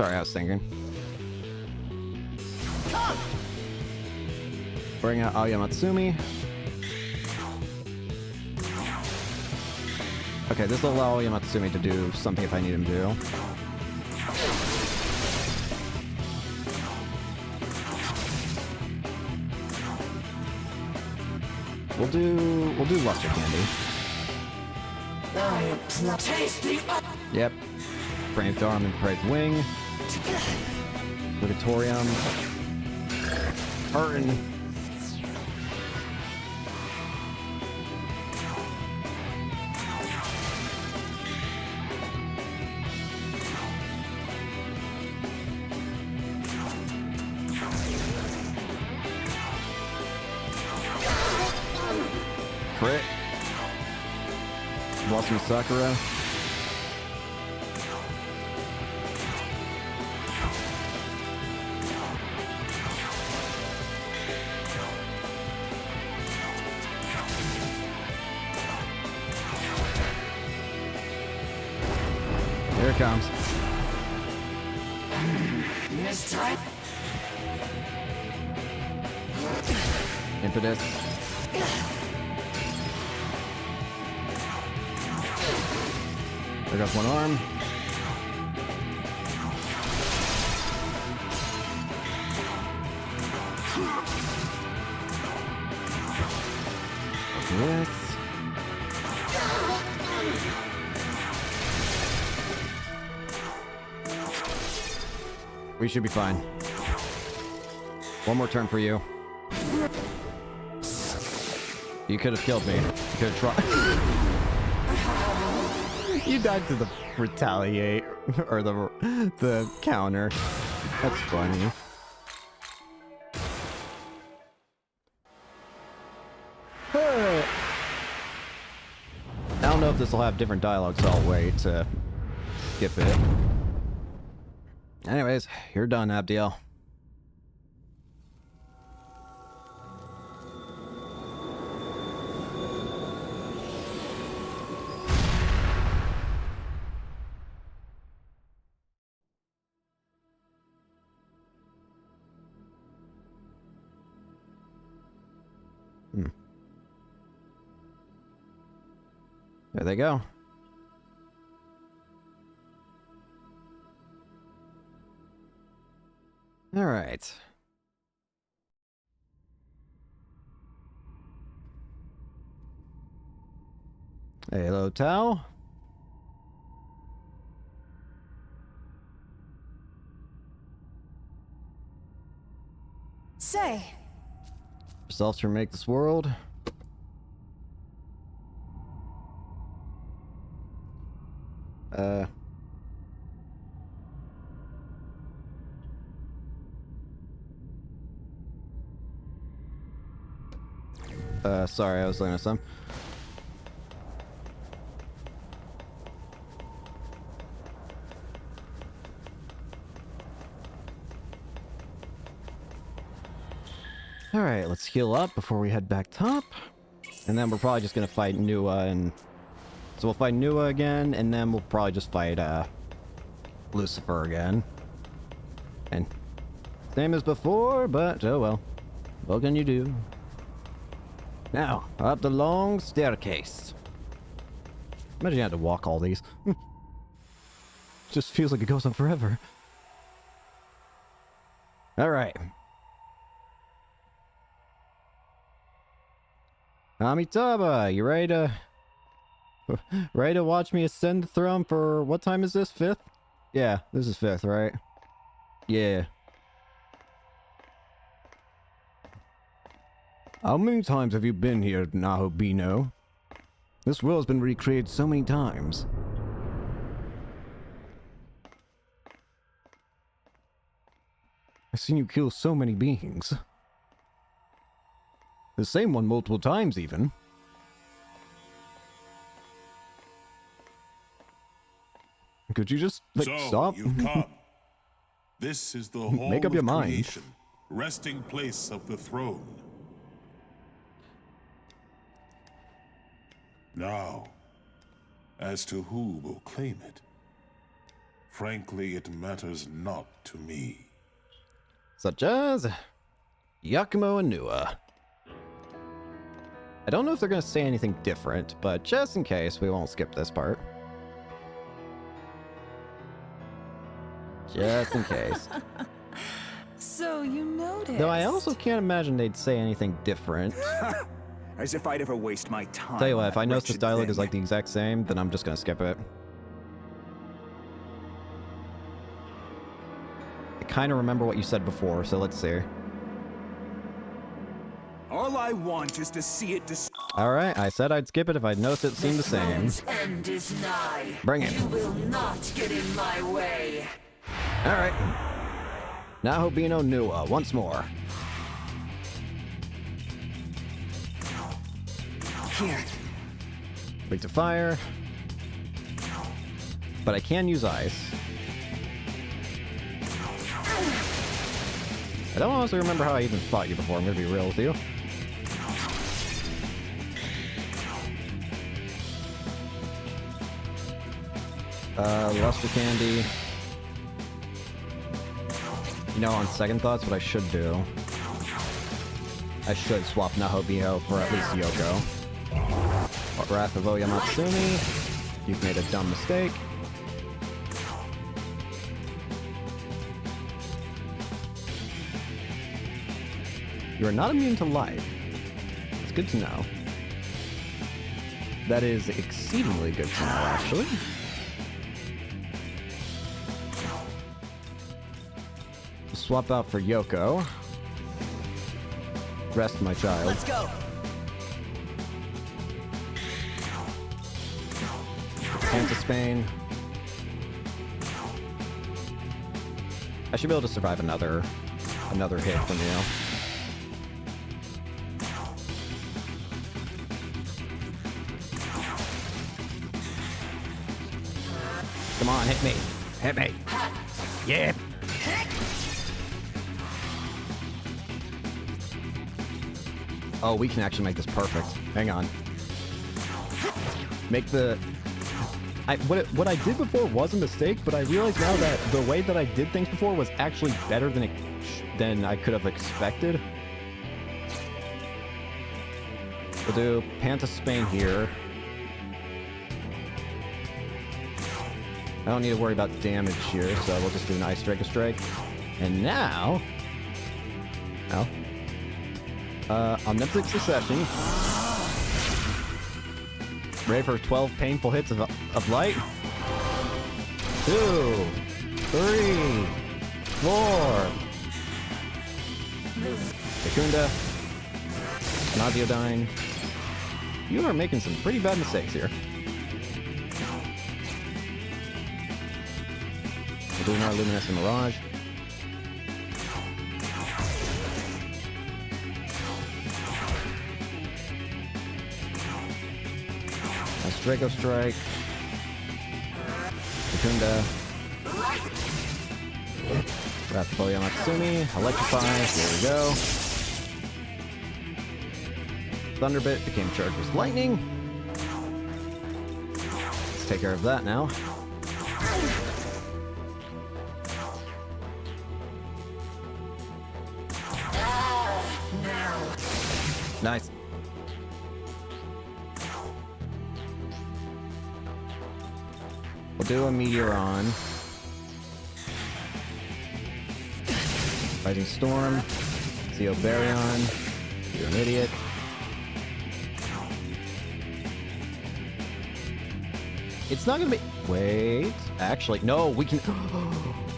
Sorry, I was thinking. Bring out Aoyamatsumi. Okay, this will allow Aoyamatsumi to do something if I need him to. We'll do Luster Candy. Yep. Brave Arm and Brave Wing. Ligatorium. Curtain. Crit. Blossom Sakura. Here it comes. This time. Impetus. There goes one arm. This. We should be fine. One more turn for you. You could have killed me. You could have tried. You died to the retaliate or the counter. That's funny. I don't know if this will have different dialogue, so I'll wait to skip it. Anyways, you're done, Abdiel. There they go. All right. Hello, Tao. Say, Yourself to make this world. Sorry, I was looking at some. Alright, let's heal up before we head back top. And then we're probably just gonna fight Nua and... So we'll fight Nua again, and then we'll probably just fight, Lucifer again. And... Same as before, but oh well. What can you do? Now, up the long staircase. Imagine you had to walk all these. Just feels like it goes on forever. Alright. Amitabha, you ready to... ready to watch me ascend the throne for... What time is this? 5th? Yeah, this is 5th, right? Yeah. How many times have you been here, Nahobino? This world's been recreated so many times. I've seen you kill so many beings. The same one multiple times, even. Could you just, like, so, stop? You've come. This is the hall Make up your of mind. creation, resting place of the throne. Now, as to who will claim it. Frankly, it matters not to me. Such as Yakumo and Nua. I don't know if they're going to say anything different, but just in case, we won't skip this part. Just in case. So you noticed. Though I also can't imagine they'd say anything different. As if I'd ever waste my time. Tell you what, on if that I notice this wretched dialogue thing. is like the exact same, then I'm just going to skip it. I kind of remember what you said before, so let's see. All I want is to see it Alright, I said I'd skip it if I'd noticed it seemed the same. Throne's end is nigh. Bring it. You will not get in my way. Alright. Nahobino Nua, once more. Here. Weak to fire. But I can use ice. I don't honestly remember how I even fought you before, I'm gonna be real with you. Luster Candy. You know, on second thoughts, what I should do, I should swap Nahobino for at least Yoko. Wrath of Oyamatsumi. You've made a dumb mistake. You are not immune to light. It's good to know. That is exceedingly good to know, actually. Swap out for Yoko. Rest my child. Let's go. Into Spain. I should be able to survive another hit from you. Come on, hit me. Hit me. Yeah. Oh, we can actually make this perfect. Hang on. Make the... what I did before was a mistake, but I realize now that the way that I did things before was actually better than I could have expected. We'll do Panta Spain here. I don't need to worry about damage here, so we'll just do an Ice Strike. And now... Oh. Omnipotent Succession. Ready for 12 painful hits of light? 2, 3, 4. Secunda. Naviodine. You are making some pretty bad mistakes here. We'll do another Luminescent Mirage. Draco Strike. Secunda. Wrath of Oyamatsumi. Electrify. There we go. Thunderbit became charged with lightning. Let's take care of that now. Nice. We'll do a Meteoron. Rising Storm. Zeobarion. You're an idiot. It's not gonna be... Wait. Actually, no, we can...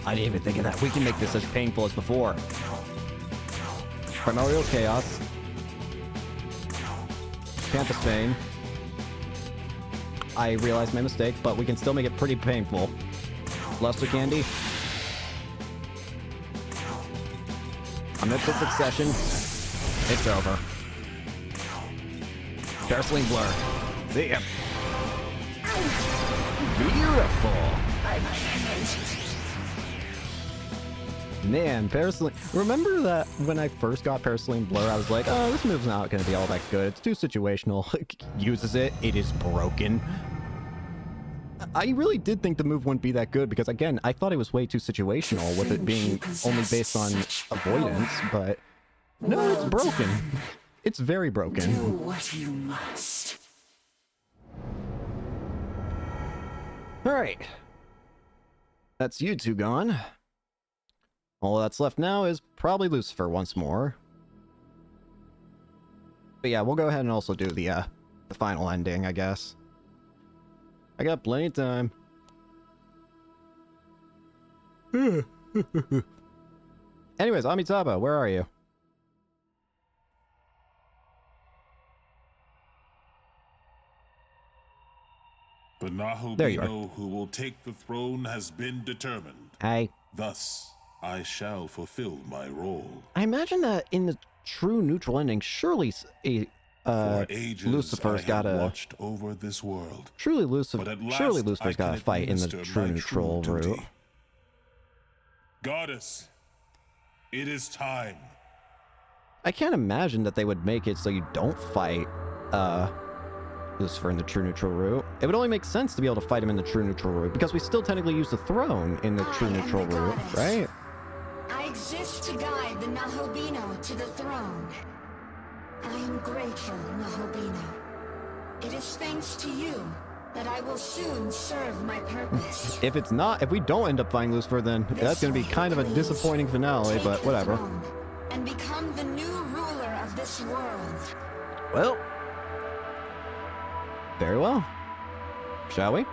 I didn't even think of that. We can make this as painful as before. Primordial Chaos. Panther Spain. I realized my mistake, but we can still make it pretty painful. Luster Candy. Omnipotent Succession. It's over. Parasling Blur. See ya. Beautiful. Man, Parasling... Remember that when I first got Parasling Blur, I was like, oh, this move's not going to be all that good. It's too situational. Uses it. It is broken. I really did think the move wouldn't be that good because, again, I thought it was way too situational with it being only based on avoidance, but no, it's broken. It's very broken. Do what you must. Alright. That's you two gone. All that's left now is probably Lucifer once more. But yeah, we'll go ahead and also do the final ending, I guess. I got plenty of time. Anyways, Amitabha, where are you? The There you are. Nahobino who will take the throne has been determined. Hi. Thus, I shall fulfill my role. I imagine that in the true neutral ending, surely For ages, Lucifer's I have gotta watched over this world. surely But at surely last, Lucifer's I can gotta fight in the administer true my neutral true duty. route. Goddess, it is time. I can't imagine that they would make it so you don't fight Lucifer in the true neutral route. It would only make sense to be able to fight him in the true neutral route because we still technically use the throne in the true neutral route, right? I exist to guide the Nahobino to the throne. I am grateful, Nahobino. It is thanks to you that I will soon serve my purpose. If we don't end up fighting Lucifer, then that's going to be kind of a disappointing finale, Take but the whatever. throne and become the new ruler of this world. Well, very well. Shall we?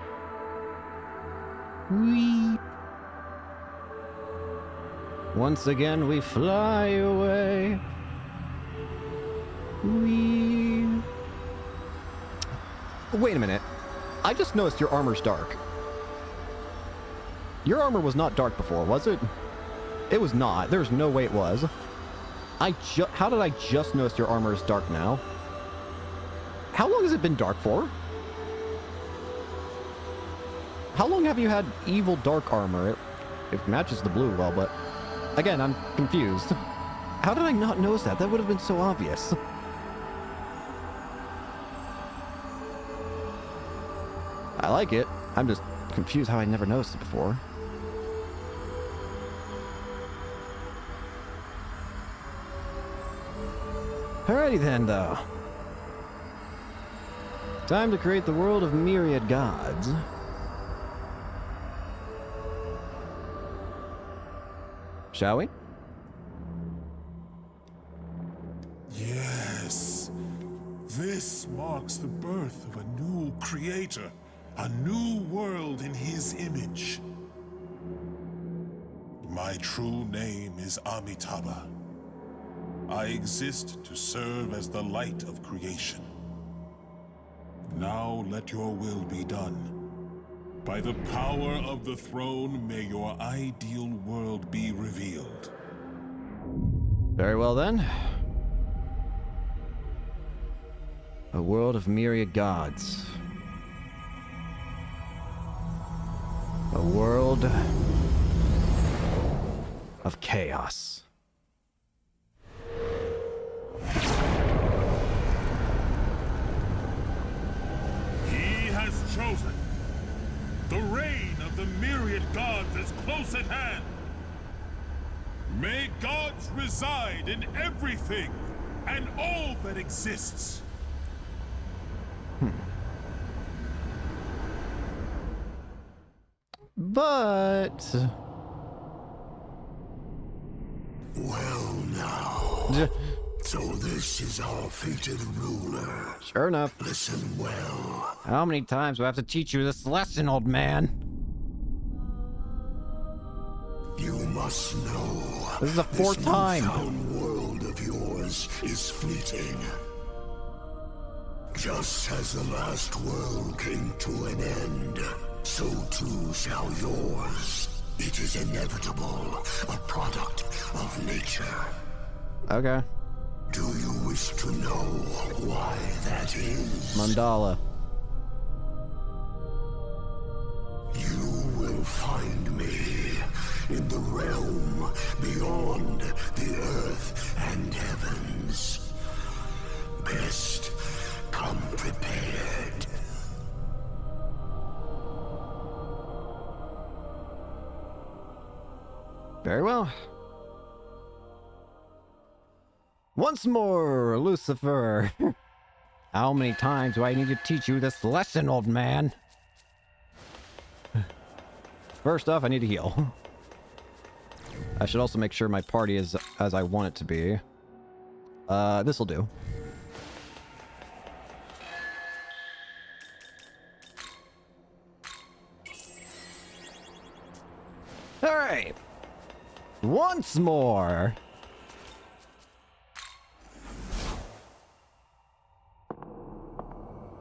Once again, we fly away. Wait a minute. I just noticed your armor's dark. Your armor was not dark before, was it? It was not. There's no way it was. How did I just notice your armor is dark now? How long has it been dark for? How long have you had evil dark armor? It matches the blue well, but again, I'm confused. How did I not notice that? That would have been so obvious. I like it. I'm just confused how I never noticed it before. Alrighty then, though. Time to create the world of myriad gods. Shall we? Yes. This marks the birth of a new creator, a new world in his image. My true name is Amitabha. I exist to serve as the light of creation. Now let your will be done. By the power of the throne, may your ideal world be revealed. Very well then. A world of myriad gods. A world of chaos. He has chosen. The reign of the myriad gods is close at hand. May gods reside in everything and all that exists. But Well now. So this is our fated ruler. Sure enough. Listen well. How many times do I have to teach you this lesson, old man? You must know. This is the fourth time. This newfound world of yours is fleeting. Just as the last world came to an end, so too shall yours. It is inevitable, a product of nature. Okay. Do you wish to know why that is? Mandala. You will find me in the realm beyond the earth and heavens. Best come prepared. Very well. Once more, Lucifer. How many times do I need to teach you this lesson, old man? First off, I need to heal. I should also make sure my party is as I want it to be. This'll do. Alright. Once more.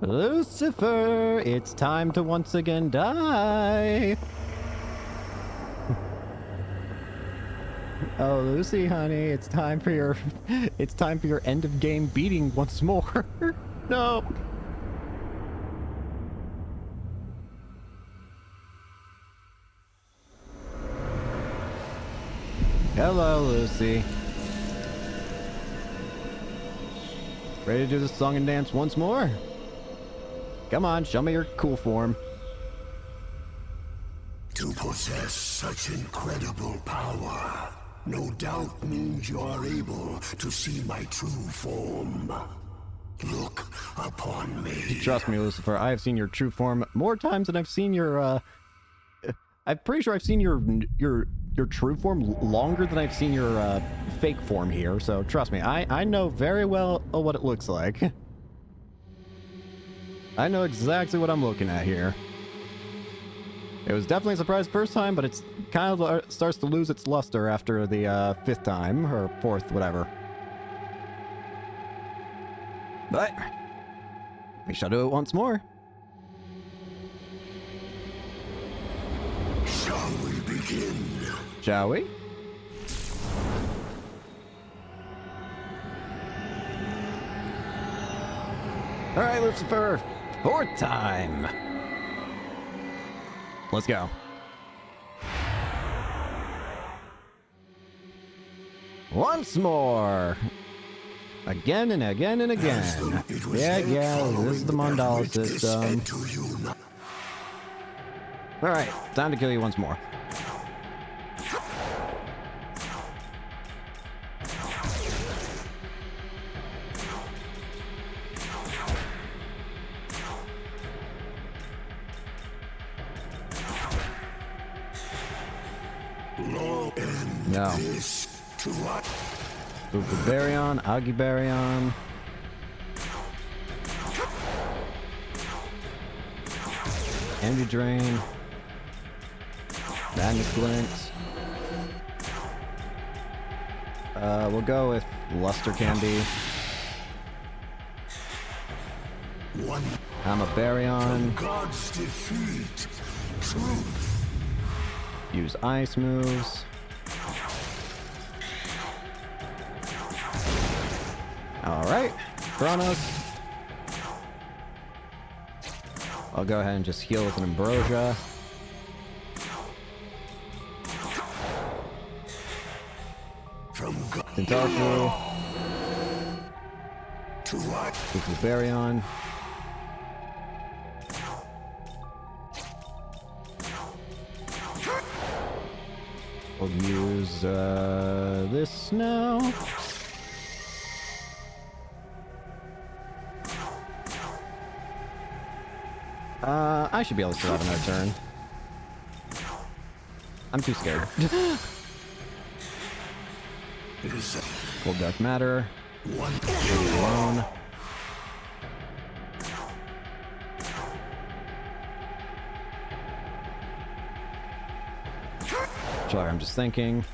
Lucifer, it's time to once again die. Oh, Lucy, honey, it's time for your end of game beating once more. No. Hello, Lucy. Ready to do this song and dance once more? Come on, show me your cool form. To possess such incredible power, no doubt means you are able to see my true form. Look upon me. Trust me, Lucifer, I have seen your true form more times than I've seen your, I'm pretty sure I've seen your true form longer than I've seen your, fake form here, so trust me, I know very well what it looks like. I know exactly what I'm looking at here. It was definitely a surprise first time, but it's kind of starts to lose its luster after the fifth time, or fourth, whatever. But we shall do it once more. Shall we begin? Shall we? All right, Lucifer, fourth time. Let's go. Once more. Again and again and again. Yeah, this is the mandala system. Alright, time to kill you once more. No. Bubarion, Agibarion. Energy Drain. Madness Glint. We'll go with Luster Candy. I'm a Baryon. God's defeat. Truth. Use ice moves. Alright, Kronos. I'll go ahead and just heal with an Ambrosia. Tentarfu. Baryon. We'll use this now. I should be able to survive another turn. I'm too scared. Cold Dark Matter. Alone. Sorry, I'm just thinking.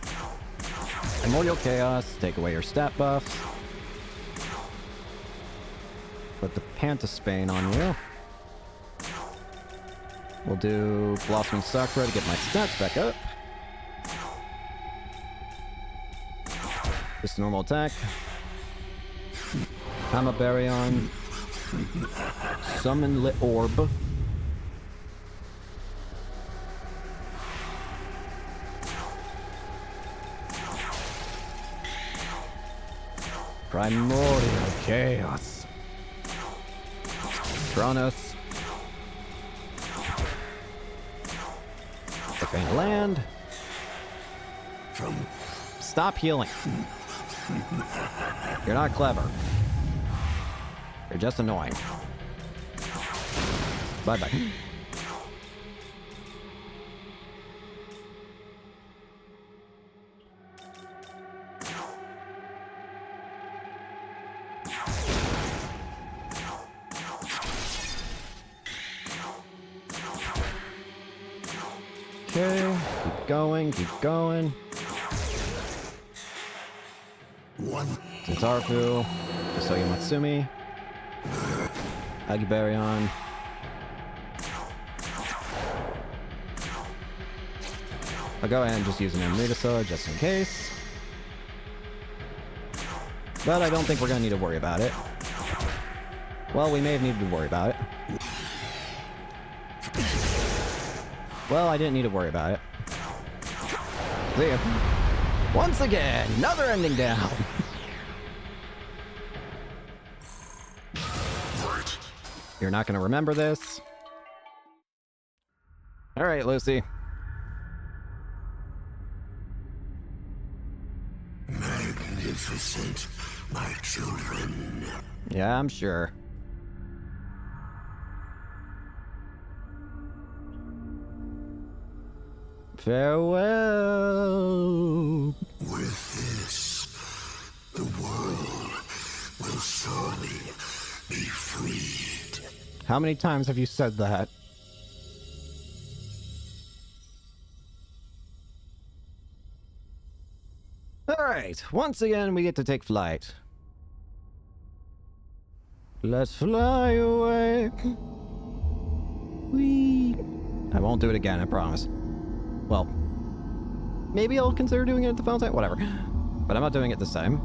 Primordial Chaos, take away your stat buffs. Put the Pantaspain on you. We'll do Blossoming Sakura to get my stats back up. Just normal attack. Hamabaryon. Summon Lit Orb. Primordial Chaos. Kronos. Defend land. from... Stop healing. You're not clever. You're just annoying. Bye-bye. Okay, keep going, keep going. Tensarfu, Soya Matsumi, Agibarion. I'll go ahead and just use an Amrita Sword just in case. But I don't think we're going to need to worry about it. Well, we may have needed to worry about it. Well, I didn't need to worry about it. See ya. Once again, another ending down. You're not going to remember this. All right, Lucy. Magnificent, my children. Yeah, I'm sure. Farewell. With this, the world will surely be freed. How many times have you said that? Alright, once again we get to take flight. Let's fly away. Whee! I won't do it again, I promise. Well, maybe I'll consider doing it at the final time, whatever. But I'm not doing it this time.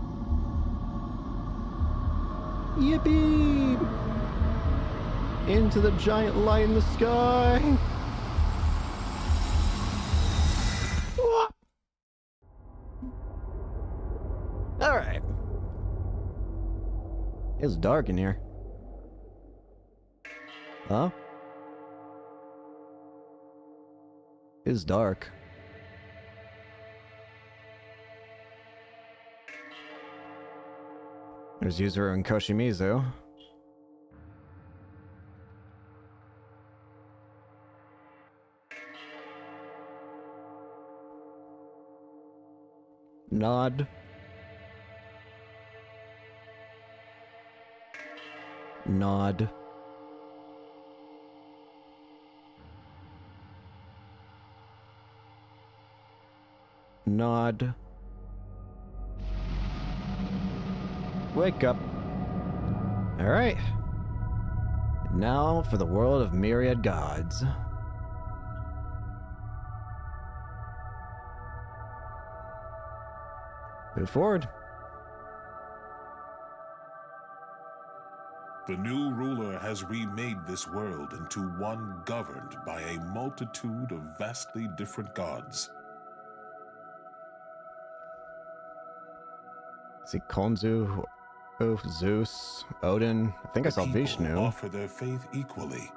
Yippee! Into the giant light in the sky! Alright. It's dark in here. Huh? It's dark. There's Yuzuru and Koshimizu. Nod. Nod. Nod. Wake up. Alright. Now for the world of myriad gods. Move forward. The new ruler has remade this world into one governed by a multitude of vastly different gods. See Konzu, Zeus, Odin. I think I saw People Vishnu. offer their faith equally,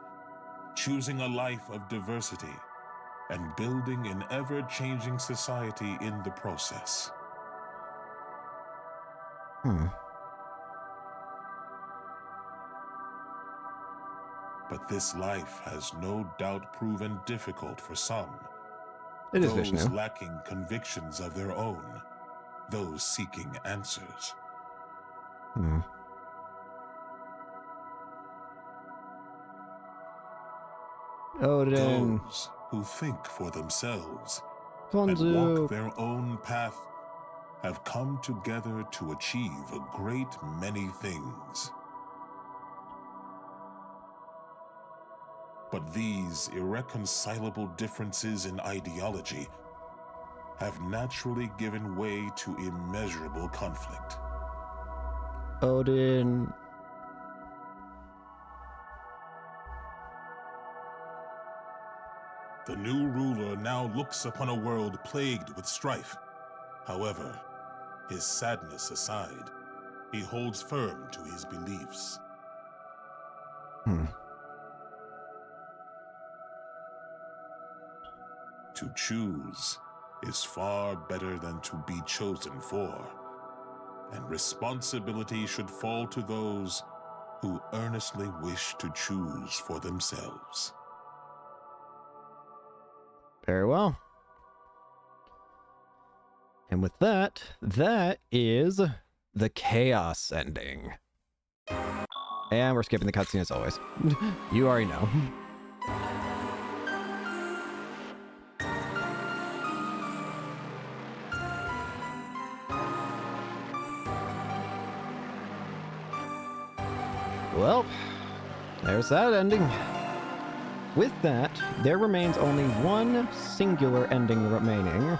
choosing a life of diversity and building an ever-changing society in the process. But this life has no doubt proven difficult for some. It is those Vishnu. lacking convictions of their own, those seeking answers. Odin. Those who think for themselves Konzu. and walk their own path have come together to achieve a great many things. But these irreconcilable differences in ideology have naturally given way to immeasurable conflict. Odin. The new ruler now looks upon a world plagued with strife. However, his sadness aside, he holds firm to his beliefs. To choose is far better than to be chosen for, and responsibility should fall to those who earnestly wish to choose for themselves. Very well. And with that, that is the chaos ending. And we're skipping the cutscene as always. You already know. Well, there's that ending. With that, there remains only one singular ending remaining.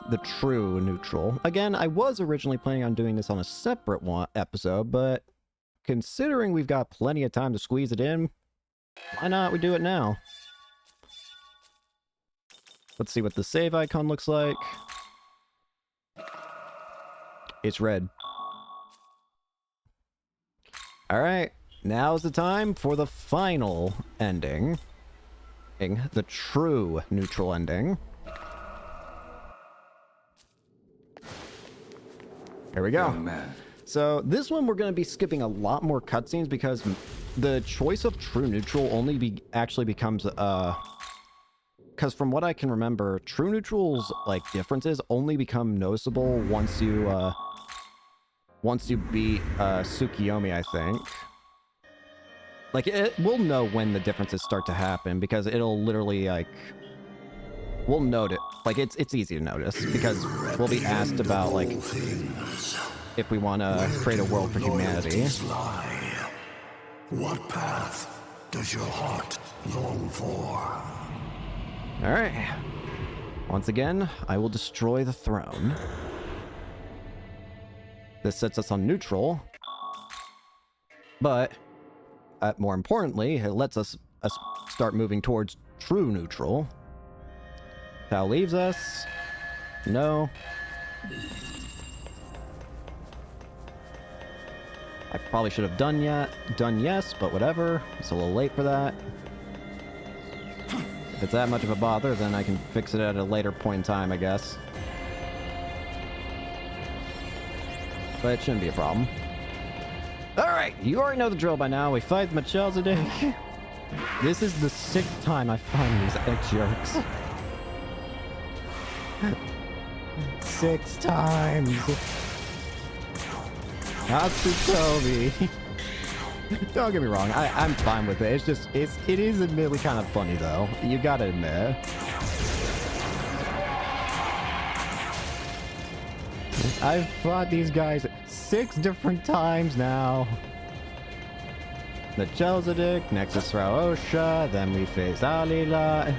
The true neutral. Again, I was originally planning on doing this on a separate episode, but considering we've got plenty of time to squeeze it in, why not we do it now? Let's see what the save icon looks like. It's red. Alright, now's the time for the final ending. The true neutral ending. Here we go. So this one we're going to be skipping a lot more cutscenes because the choice of true neutral only actually becomes because from what I can remember, true neutral's like differences only become noticeable once you beat Tsukiyomi, I think. Like we'll know when the differences start to happen because it'll literally like we'll note it. Like it's easy to notice because we'll be asked about like if we want to create a world for humanity. What path does your heart long for? All right. Once again, I will destroy the throne. This sets us on neutral, but more importantly, it lets us start moving towards true neutral. That leaves us. No. I probably should have done yes, but whatever. It's a little late for that. If it's that much of a bother, then I can fix it at a later point in time, I guess. But it shouldn't be a problem. Alright, you already know the drill by now. We fight the Melchizedek. This is the 6th time I find these jerks. 6 times. Atsutobi. Don't get me wrong, I'm fine with it. It is admittedly kind of funny though. You gotta admit. I've fought these guys 6 different times now. The Melchizedek, Nexus Raosha, then we face Alila.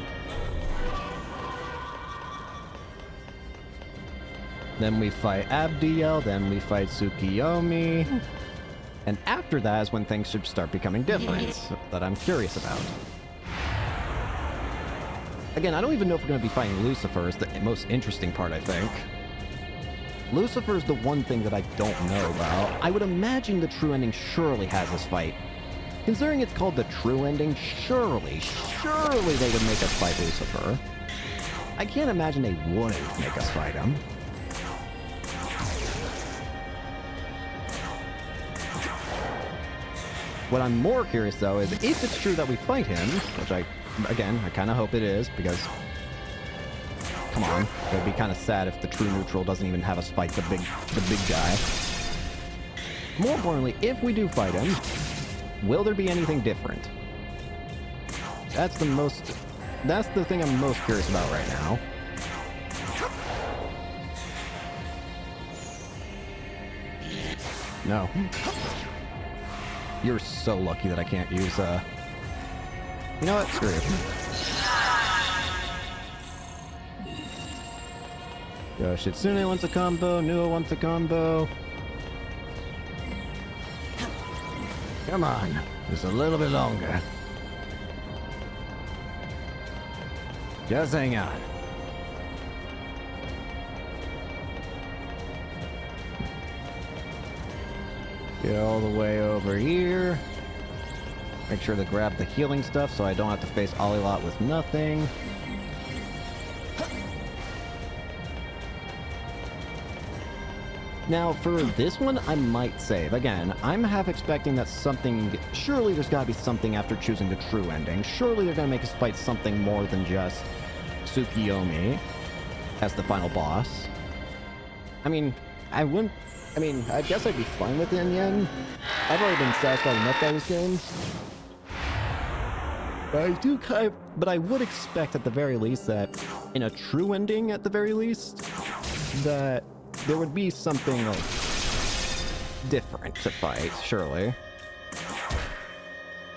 Then we fight Abdiel, then we fight Tsukiyomi. And after that is when things should start becoming different, that I'm curious about. Again, I don't even know if we're going to be fighting Lucifer is the most interesting part, I think. Lucifer is the one thing that I don't know about. I would imagine the true ending surely has us fight. Considering it's called the true ending, surely they would make us fight Lucifer. I can't imagine they wouldn't make us fight him. What I'm more curious, though, is if it's true that we fight him, which I kind of hope it is, because, come on, it would be kind of sad if the true neutral doesn't even have us fight the big guy. More importantly, if we do fight him, will there be anything different? That's the thing I'm most curious about right now. No. You're so lucky that I can't use, You know what? Screw it. Shitsune wants a combo, Nuo wants a combo. Come on. Just a little bit longer. Just hang on. Get all the way over here. Make sure to grab the healing stuff so I don't have to face Olilot with nothing. Now, for this one, I might save. Again, I'm half expecting that something... Surely there's gotta be something after choosing the true ending. Surely they're gonna make us fight something more than just Tsukiyomi as the final boss. I mean, I guess I'd be fine with it in the end. I've already been satisfied enough by this game. But I would expect at the very least that, in a true ending at the very least, that there would be something, like, different to fight, surely.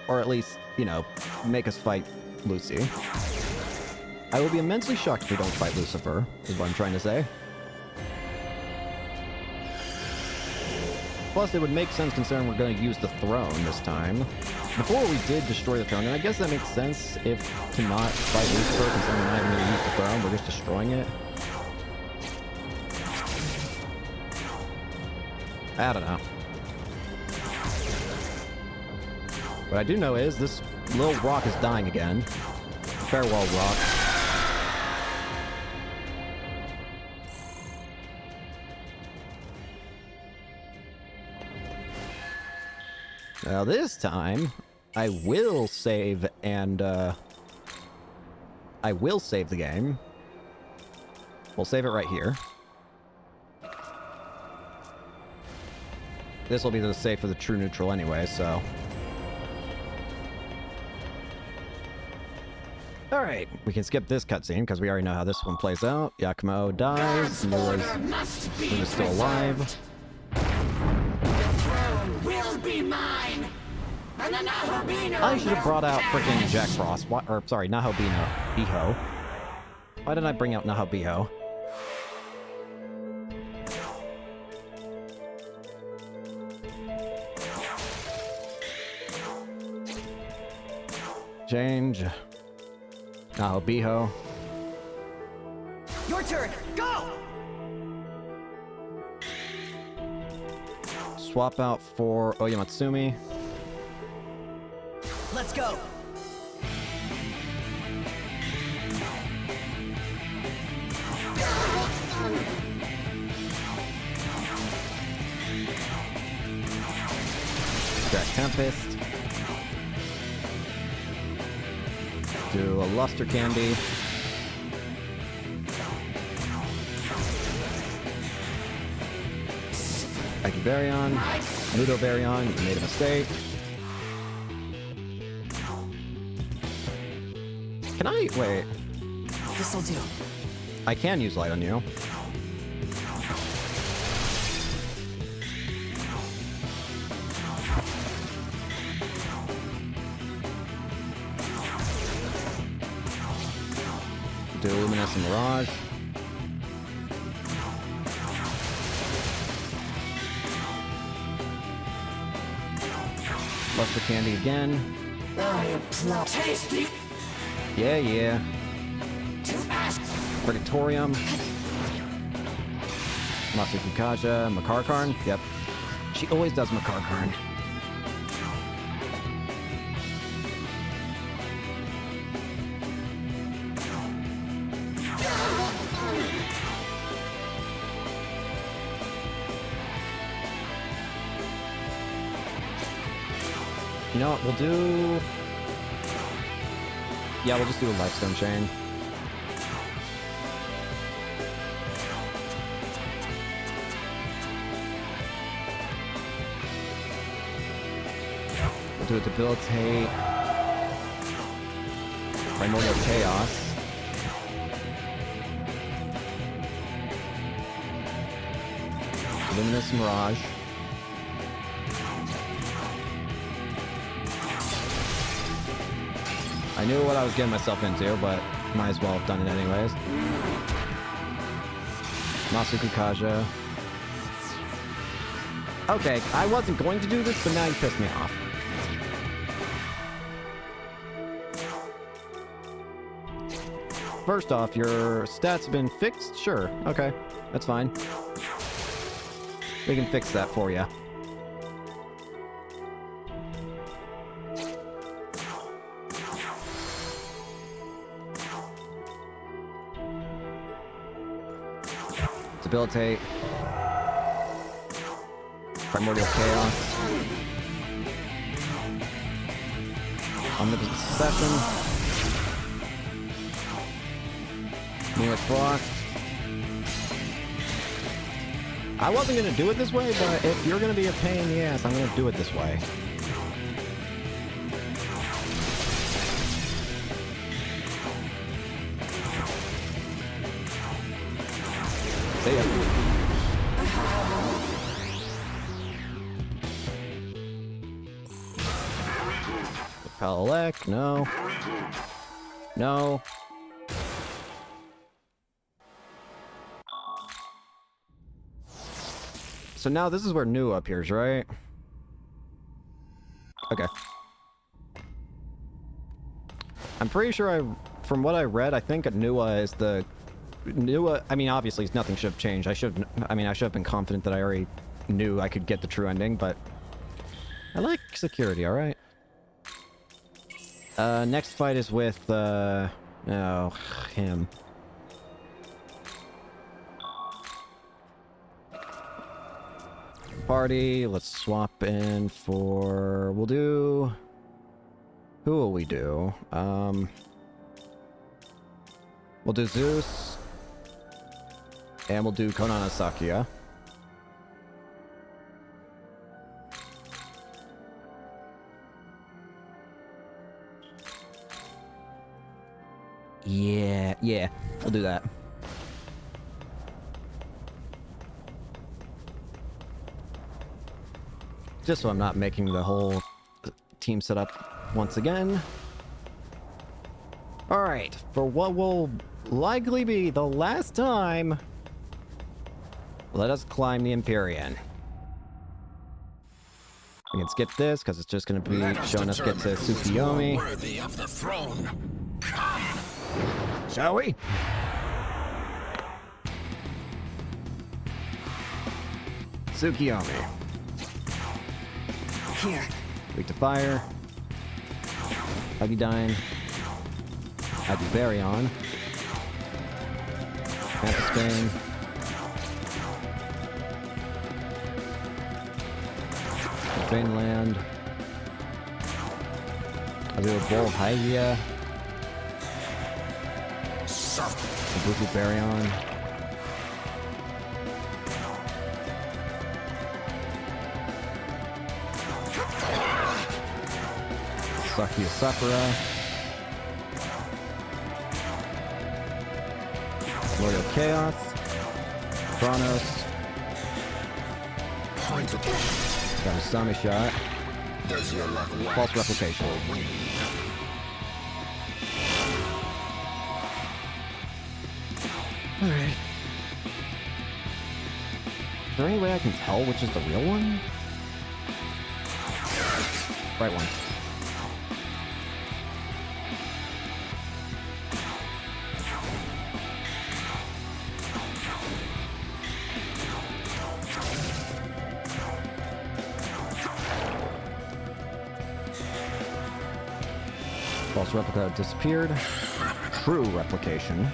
Or at least, you know, make us fight Lucy. I will be immensely shocked if we don't fight Lucifer, is what I'm trying to say. Plus, it would make sense considering we're going to use the throne this time. Before we did destroy the throne, and I guess that makes sense if to not fight Lucifer considering we're not even going to use the throne, we're just destroying it. I don't know. What I do know is this little rock is dying again. Farewell, rock. Now this time, I will save and, I will save the game. We'll save it right here. This will be the save for the true neutral anyway, so... Alright, we can skip this cutscene, because we already know how this one plays out. Yakumo dies, Moon is still alive. Will be mine. And the Nahobino I should have brought out freaking Jack Frost. Or, sorry, Nahobino. Biho. Why didn't I bring out Nahobiho? Change. Nahobiho. Your turn. Go. Swap out for Oyamatsumi. Let's go. Jack Tempest. Do a Luster Candy. Varion, Ludo Varion, you made a mistake. Can I wait? This'll do. I can use light on you. Do Luminescent Mirage. Luster Candy again. Tasty. Yeah. Purgatorium. Masuki Kaja. Makarkarn. Yep. She always does Makarkarn. You know what, we'll do... Yeah, we'll just do a Lifestone Chain. We'll do a Debilitate. Primordial Chaos. Luminous Mirage. I knew what I was getting myself into, but might as well have done it anyways. Masuku Kaja. Okay, I wasn't going to do this, but now you pissed me off. First off, your stats have been fixed? Sure, okay, that's fine. We can fix that for you. Debilitate. Primordial Chaos. Omnipotent Succession. Newick Frost. I wasn't gonna do it this way, but if you're gonna be a pain in the ass, I'm gonna do it this way. See ya. Palelec, no. No. So now this is where New appears, right? Okay. I'm pretty sure from what I read, I think Nua is the... Nua, I mean, obviously nothing should have changed. I should have been confident that I already knew I could get the true ending, but... I like security, alright? Next fight is with, oh, him. Party, let's swap in for... We'll do... Who will we do? We'll do Zeus. And we'll do Konana Sakuya. Yeah, we'll do that. Just so I'm not making the whole team setup once again. Alright, for what will likely be the last time, let us climb the Empyrean. We can skip this, because it's just going to be showing us get to Tsukiyomi. Worthy of the throne. Come. Shall we? Tsukiyomi. Here. Weak to fire. Huggydyne. Adubarion. Spain. Finland. I'll do a Bull Hygia. Ibuku Baryon. Sakuya Sakura. Lord of Chaos. Chronos. Got a Sami shot. False replication. Alright. Is there any way I can tell which is the real one? Right one. False replica disappeared. True replication.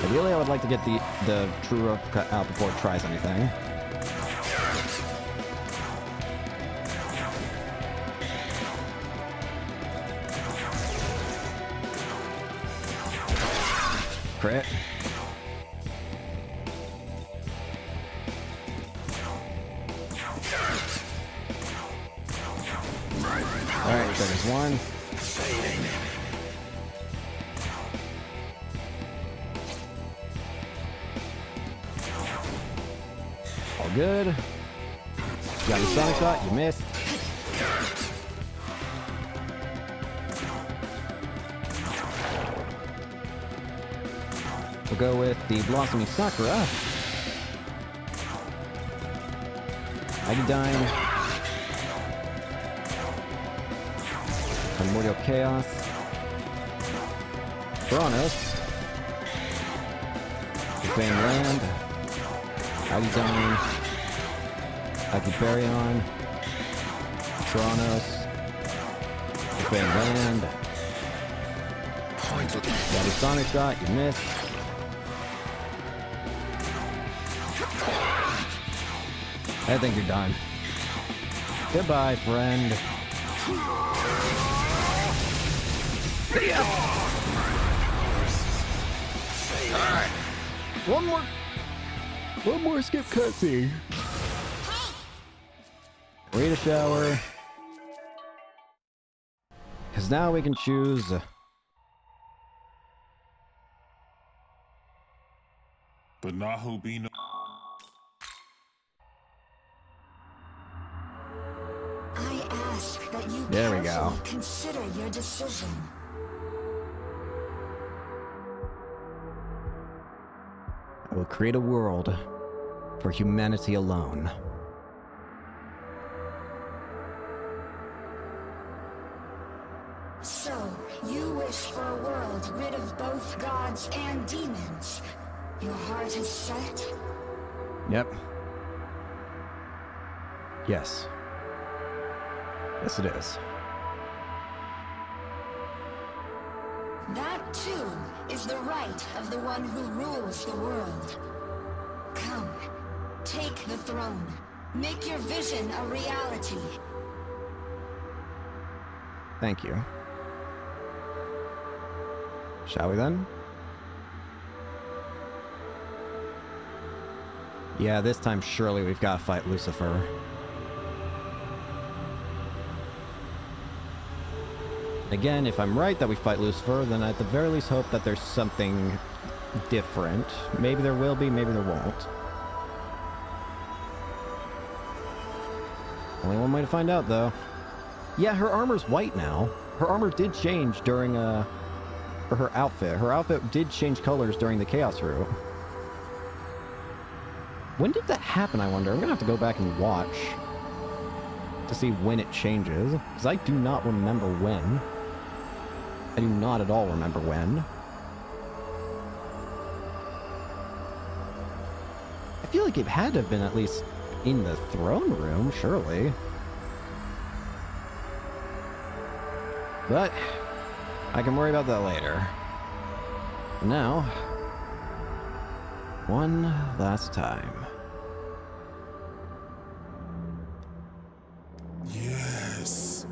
Ideally, I would like to get the true replica out before it tries anything. Crit. Alright, there's one. All good. Got your Sonic shot, you missed. We'll go with the Blossoming Sakura. Huggydyne. Primordial Chaos. Chronos. Defend Land. Huggydyne. Huggybaryon. Chronos. Defend Land. Got a Sonic shot, you missed. I think you're done. Goodbye, friend. See ya! Alright. One more skip cutscene. Wait a shower. Because now we can choose... The Nahobino. I ask that you There we go. carefully consider your decision. I will create a world for humanity alone. So, you wish for a world rid of both gods and demons. Your heart is set? Yep. Yes. Yes, it is. That, too, is the right of the one who rules the world. Come, take the throne. Make your vision a reality. Thank you. Shall we then? Yeah, this time surely we've got to fight Lucifer. Again, if I'm right that we fight Lucifer, then I at the very least hope that there's something different. Maybe there will be, maybe there won't. Only one way to find out, though. Yeah, her armor's white now. Her armor did change during, or her outfit. Her outfit did change colors during the Chaos Route. When did that happen, I wonder? I'm gonna have to go back and watch to see when it changes, because I do not remember when. I do not at all remember when. I feel like it had to have been at least in the throne room, surely. But I can worry about that later. Now, one last time. Yes.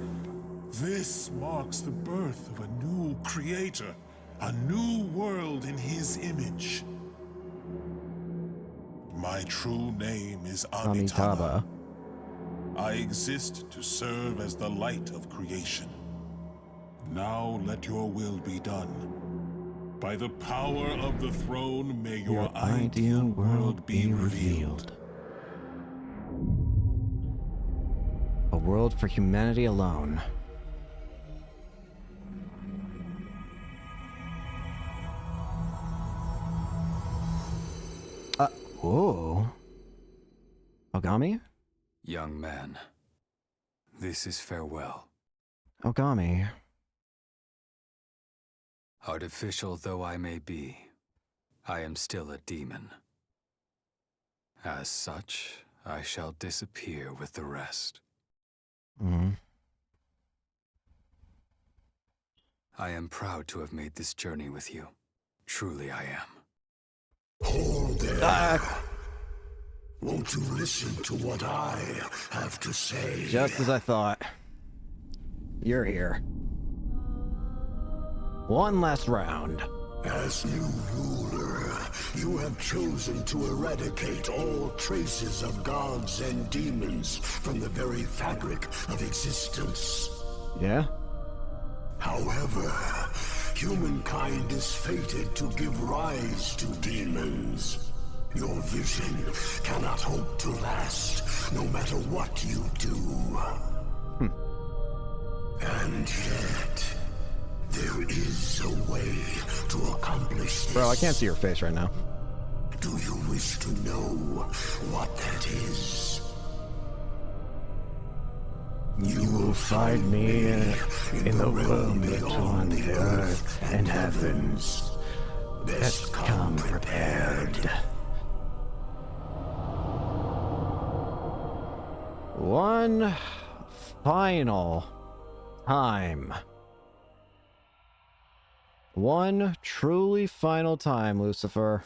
This marks the birth of a new creator, a new world in his image. My true name is Amitabha. I exist to serve as the light of creation. Now let your will be done. By the power of the throne, may your ideal world be revealed. A world for humanity alone. Whoa. Ogami? Young man, this is farewell. Ogami. Artificial though I may be, I am still a demon. As such, I shall disappear with the rest. I am proud to have made this journey with you. Truly I am. Hold there. Won't you listen to what I have to say? Just as I thought. You're here. One last round. As new ruler, you have chosen to eradicate all traces of gods and demons from the very fabric of existence. Yeah? However, humankind is fated to give rise to demons. Your vision cannot hope to last, no matter what you do. And yet, there is a way to accomplish this. Bro, I can't see your face right now. Do you wish to know what that is? You will find me in the realm between the earth and heavens. Best come prepared. One final time. One truly final time, Lucifer.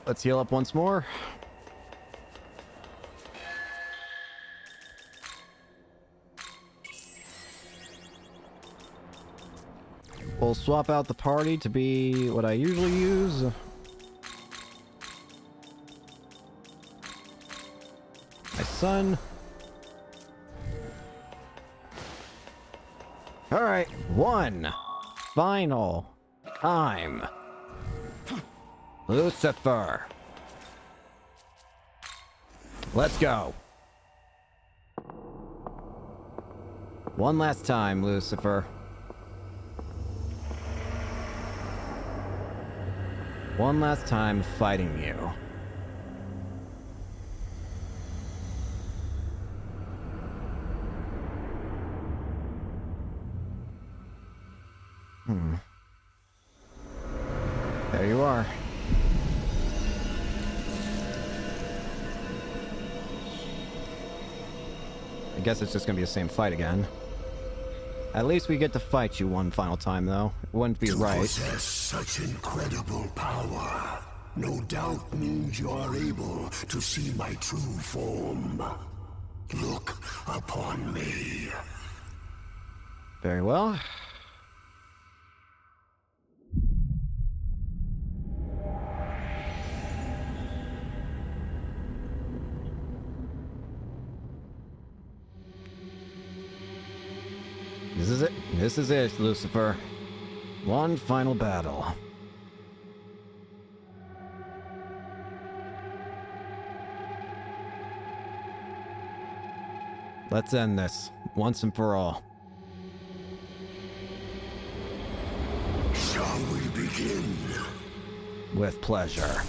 Let's heal up once more. We'll swap out the party to be what I usually use. My son. Alright, one final time. Lucifer. Let's go. One last time, Lucifer. One last time fighting you. There you are. I guess it's just gonna be the same fight again. At least we get to fight you one final time, though. It wouldn't be right. To possess such incredible power, no doubt means you are able to see my true form. Look upon me. Very well. This is it. This is it, Lucifer. One final battle. Let's end this, once and for all. Shall we begin? With pleasure.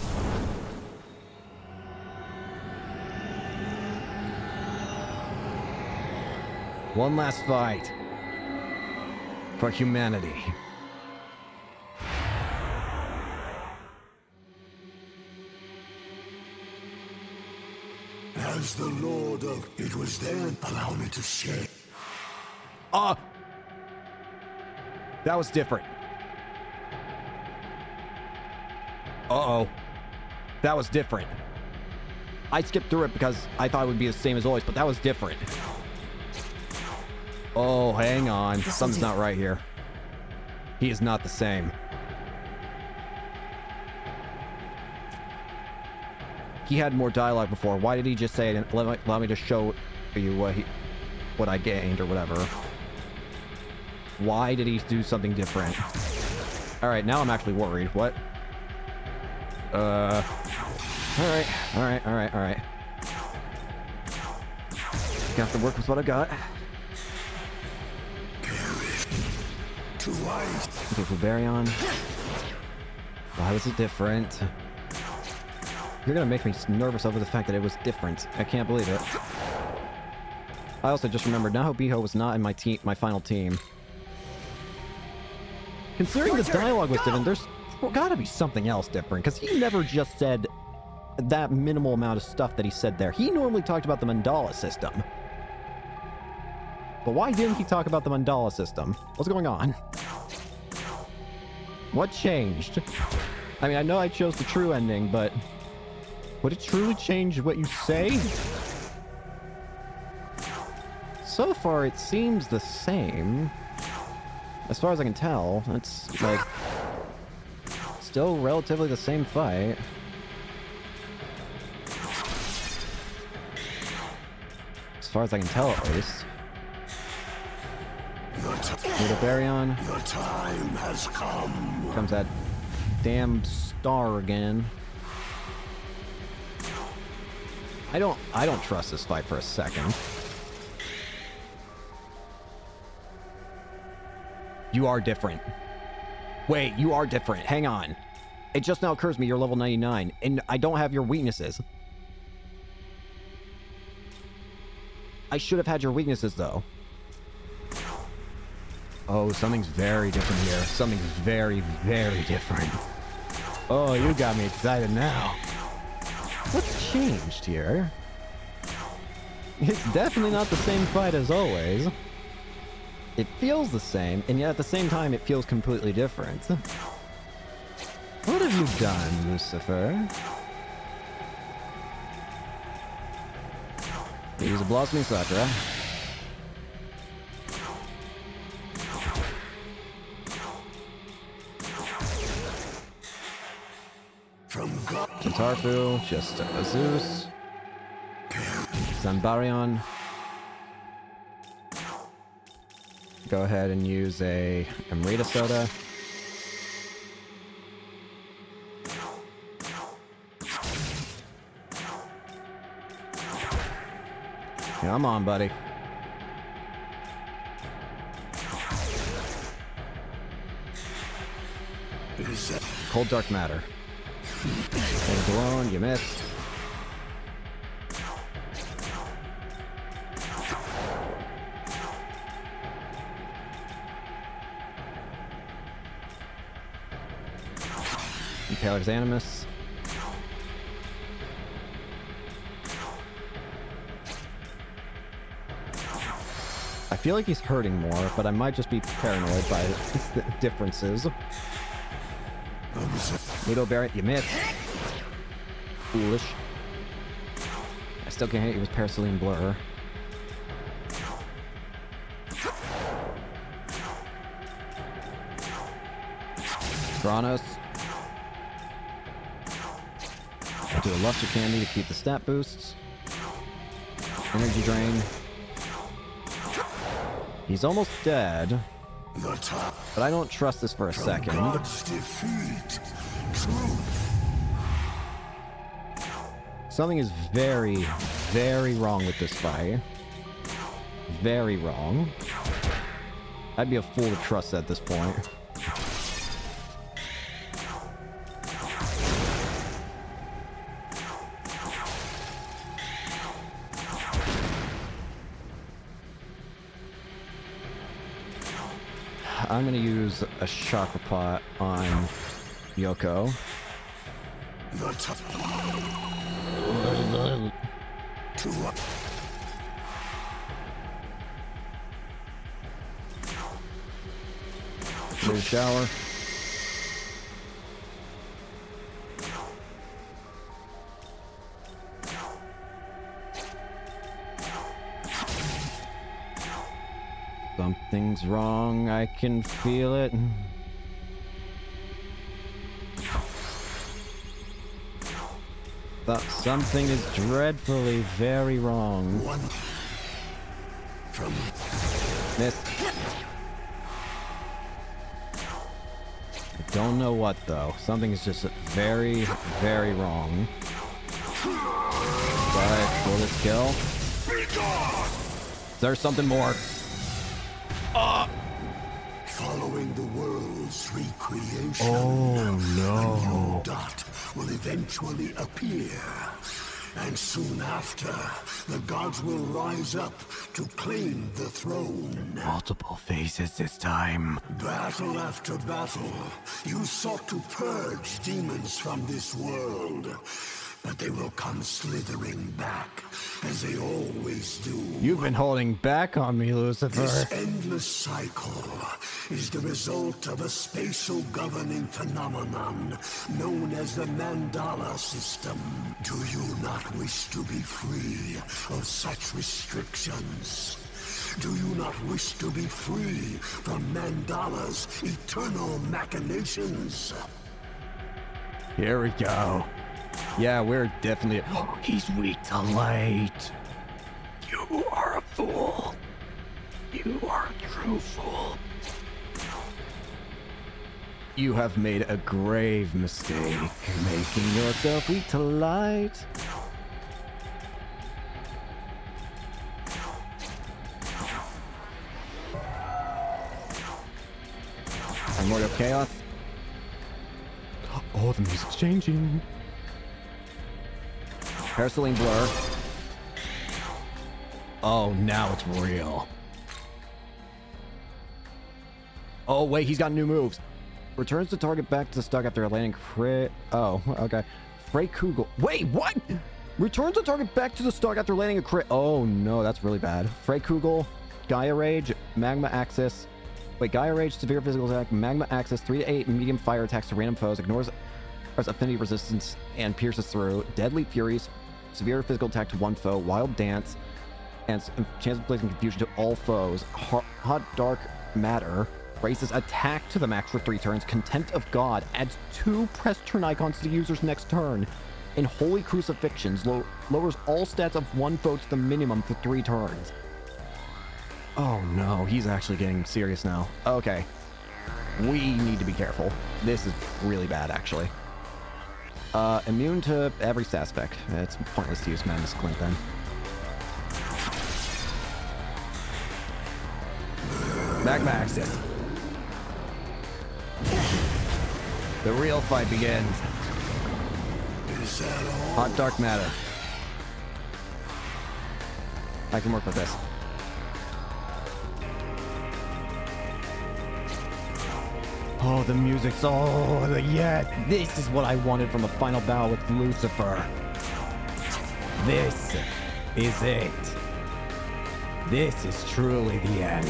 One last fight. For humanity. As the Lord of... It was then, allow me to say... That was different. Uh-oh. That was different. I skipped through it because I thought it would be the same as always, but that was different. Oh, hang on. Something's not right here. He is not the same. He had more dialogue before. Why did he just say it? Allow me to show you what I gained or whatever. Why did he do something different? Alright, now I'm actually worried. What? Alright. Got to work with what I got. Okay, for Baryon. Why was it different? You're gonna make me nervous over the fact that it was different. I can't believe it. I also just remembered Nahobiho was not in my final team. Considering the dialogue was different, there's gotta be something else different, because he never just said that minimal amount of stuff that he said there. He normally talked about the mandala system. But why didn't he talk about the mandala system? What's going on? What changed? I mean, I know I chose the true ending, but would it truly change what you say? So far, it seems the same. As far as I can tell, it's like still relatively the same fight. As far as I can tell, at least. Little Baryon. The time has come. Comes that damn star again. I don't trust this fight for a second. You are different. Wait, you are different. Hang on. It just now occurs to me you're level 99, and I don't have your weaknesses. I should have had your weaknesses, though. Oh, something's very different here. Something's very, very different. Oh, you got me excited now. What's changed here? It's definitely not the same fight as always. It feels the same, and yet at the same time it feels completely different. What have you done, Lucifer? Use a Blossoming Sakura. Tarfu, just a Zeus. Zanbarion. Go ahead and use a Amrita Soda. Come on, buddy. Cold Dark Matter. Hold alone, you missed. Impaler's Animus. I feel like he's hurting more, but I might just be paranoid by the differences. Widow Barret, you missed. Foolish. I still can't hit you with Paraceline Blur. Kronos. Do a Luster Candy to keep the stat boosts. Energy Drain. He's almost dead. But I don't trust this for a second. Something is very, very wrong with this fight. Very wrong. I'd be a fool to trust at this point. I'm gonna use a chakra pot on Yoko. There's a shower. Something's wrong, I can feel it. But something is dreadfully very wrong. Missed. I don't know what though. Something is just very, very wrong. But will this kill? There's something more. Following the world's recreation, oh no, a new dot will eventually appear. And soon after, the gods will rise up to claim the throne. Multiple phases this time. Battle after battle, you sought to purge demons from this world. But they will come slithering back, as they always do. You've been holding back on me, Lucifer. This endless cycle is the result of a spatial governing phenomenon known as the Mandala system. Do you not wish to be free of such restrictions? Do you not wish to be free from Mandala's eternal machinations? Here we go. Yeah, we're definitely... Oh, he's weak to light. You are a fool. You are a true fool. You have made a grave mistake, making yourself weak to light. Primordial Chaos. Oh, the music's changing. Paraceline Blur. Oh, now it's real. Oh, wait, he's got new moves. Returns the target back to the stock after a landing crit. Oh, okay. Frey Kugel. Wait, what? Returns the target back to the stock after landing a crit. Oh, no, that's really bad. Frey Kugel, Gaia Rage, Magma Axis. Wait, Gaia Rage, severe physical attack, Magma Axis, 3 to 8 medium fire attacks to random foes, ignores affinity resistance, and pierces through. Deadly Furies, severe physical attack to one foe, Wild Dance, and chance of placing confusion to all foes. Hot Dark Matter raises attack to the max for 3 turns. Contempt of God adds 2 press turn icons to the user's next turn. And Holy Crucifixions lowers all stats of 1 foe to the minimum for 3 turns. Oh no, he's actually getting serious now. Okay. We need to be careful. This is really bad, actually. Immune to every stat spec. It's pointless to use Madness Glint then. Magma Axis. The real fight begins. Hot Dark Matter. I can work with this. Oh, the music's yeah. This is what I wanted from a final battle with Lucifer. This is it. This is truly the end.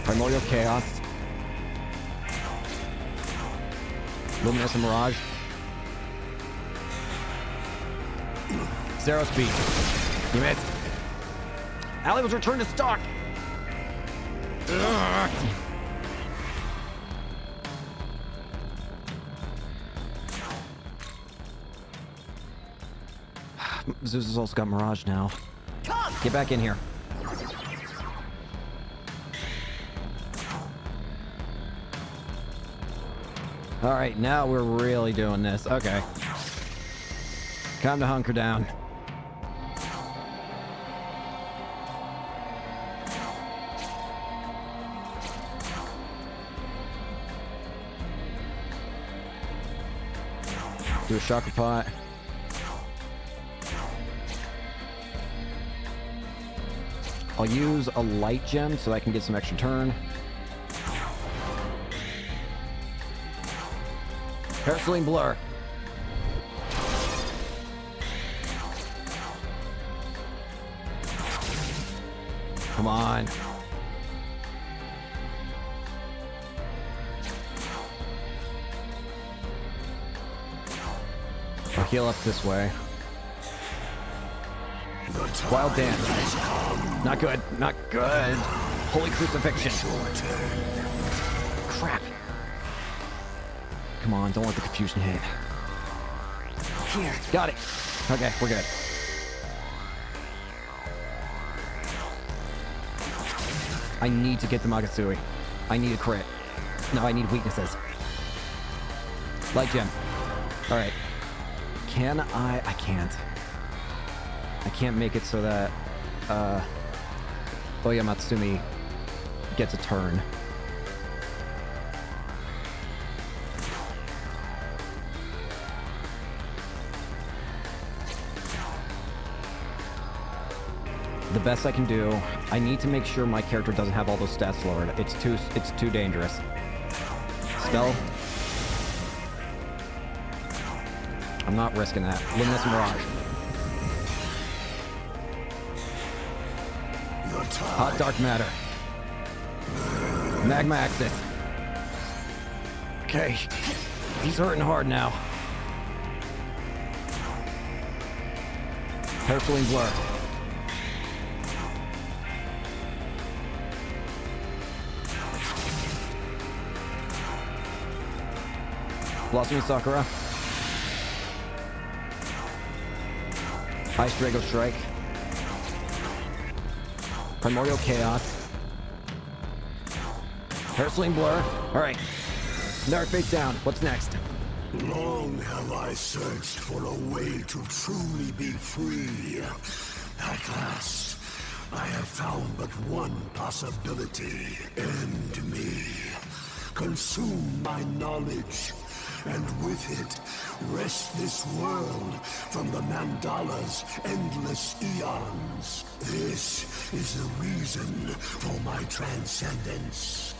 Primordial Chaos. Luminescent Mirage. Zero Speed. You missed. Ally was returned to stock. Ugh. Zeus has also got Mirage now. Get back in here. All right, now we're really doing this. Okay. Time to hunker down. Do a chakra pot. I'll use a light gem so I can get some extra turn. Parasailing Blur. Come on. I'll heal up this way. Wild Dance. Not good. Not good. Holy Crucifixion. Crap. Come on, don't let the confusion hit. Here. Got it. Okay, we're good. I need to get the Magasui. I need a crit. No, I need weaknesses. Light gem. Alright. Can I can't. I can't make it so that, Oya Matsumi gets a turn. The best I can do, I need to make sure my character doesn't have all those stats lowered. It's too dangerous. Spell. I'm not risking that. Luminescent Mirage. Hot Dark Matter. Magma Axis. Okay. He's hurting hard now. Parasailing Blur. Blossoming Sakura. Ice Drago Strike. Primordial Chaos. Parasailing Blur. Alright. Dark face down. What's next? Long have I searched for a way to truly be free. At last, I have found but one possibility. End me. Consume my knowledge. And with it, wrest this world from the Mandala's endless eons. This is the reason for my transcendence.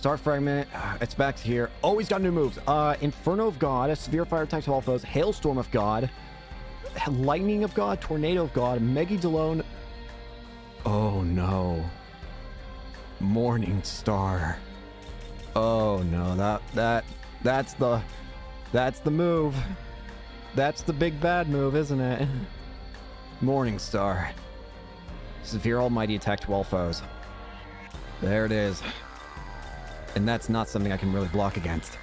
Star Fragment. It's back here. Oh, he's got new moves. Inferno of God. Severe Fire attacks all foes. Hailstorm of God. Lightning of God. Tornado of God. Megi Delone. Oh, no. Morning Star. Oh, no. That's the move. That's the big bad move, isn't it? Morning Star. Severe Almighty attack to all foes. There it is. And that's not something I can really block against.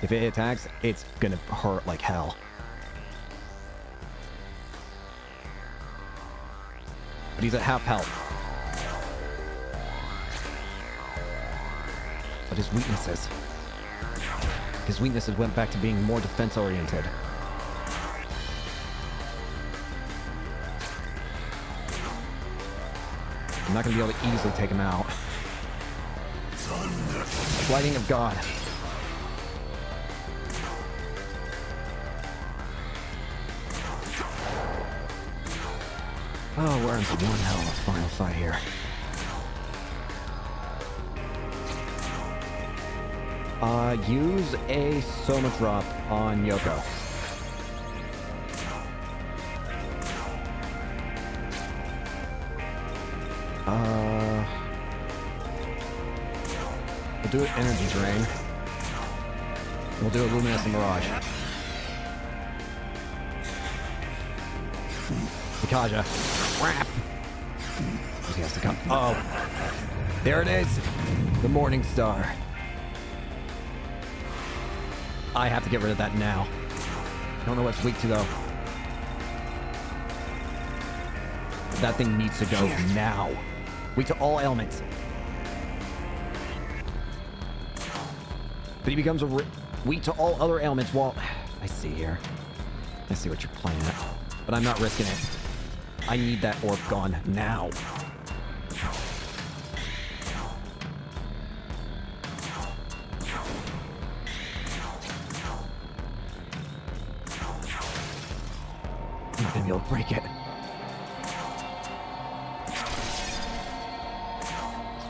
If it attacks, it's gonna hurt like hell. But he's at half health. But his weaknesses... His weaknesses went back to being more defense-oriented. I'm not gonna be able to easily take him out. Lighting of God. Oh, we're in for one hell of a final fight here. Use a Soma drop on Yoko. We'll do an energy drain. We'll do a luminescent mirage. Mikaja. Crap! He has to come. Oh. There it is! The Morning Star. I have to get rid of that now. I don't know what it's weak to, though. That thing needs to go now. Weak to all elements. But he becomes weak to all other elements while... I see here. I see what you're playing at. But I'm not risking it. I need that orb gone now. I'm not gonna be able to break it.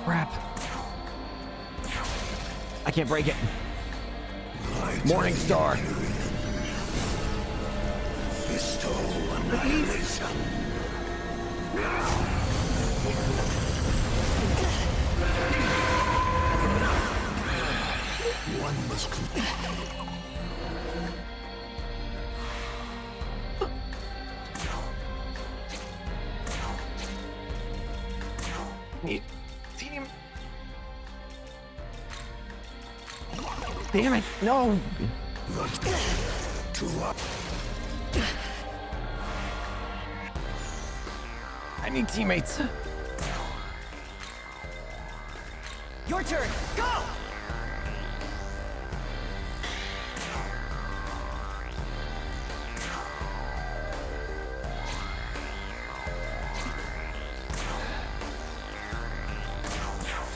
Crap. I can't break it. Morning Star. One must Team. Damn it! No. I need teammates. Your turn. Go.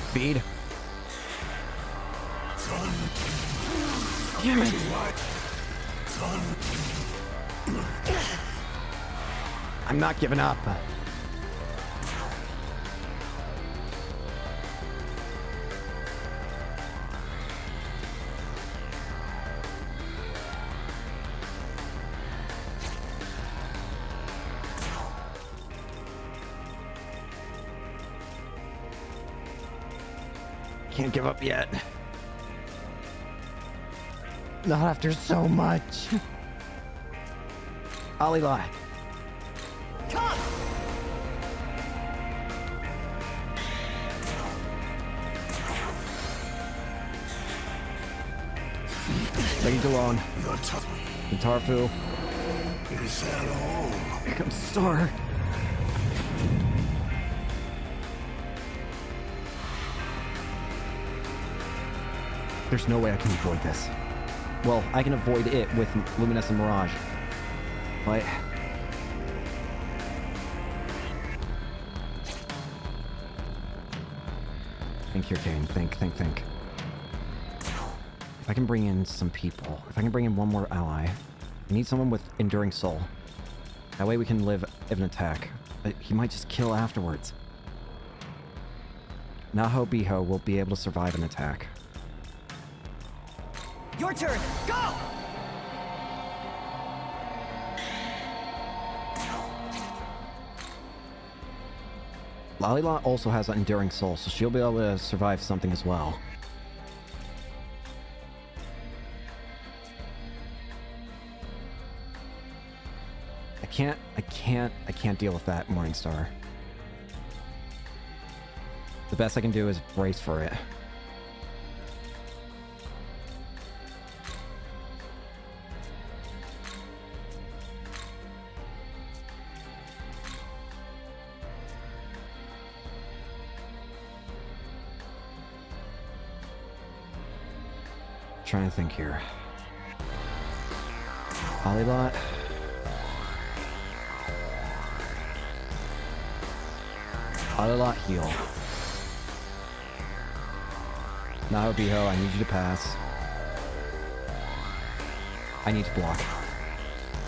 Speed. Damn it. I'm not giving up. Can't give up yet. Not after so much. Alila. Come. Lady Delone. The Tarfu. Is that all? Here comes Star. There's no way I can avoid this. Well, I can avoid it with Luminescent Mirage. But... Think here, Kane. Think. If I can bring in some people, if I can bring in one more ally, I need someone with Enduring Soul. That way we can live an attack. But he might just kill afterwards. Naho Biho will be able to survive an attack. Your turn. Go! Lalila also has an enduring soul, so she'll be able to survive something as well. I can't deal with that Morningstar. The best I can do is brace for it. Trying to think here. Polylot. Polylot heal. Now, Biho, I need you to pass. I need to block.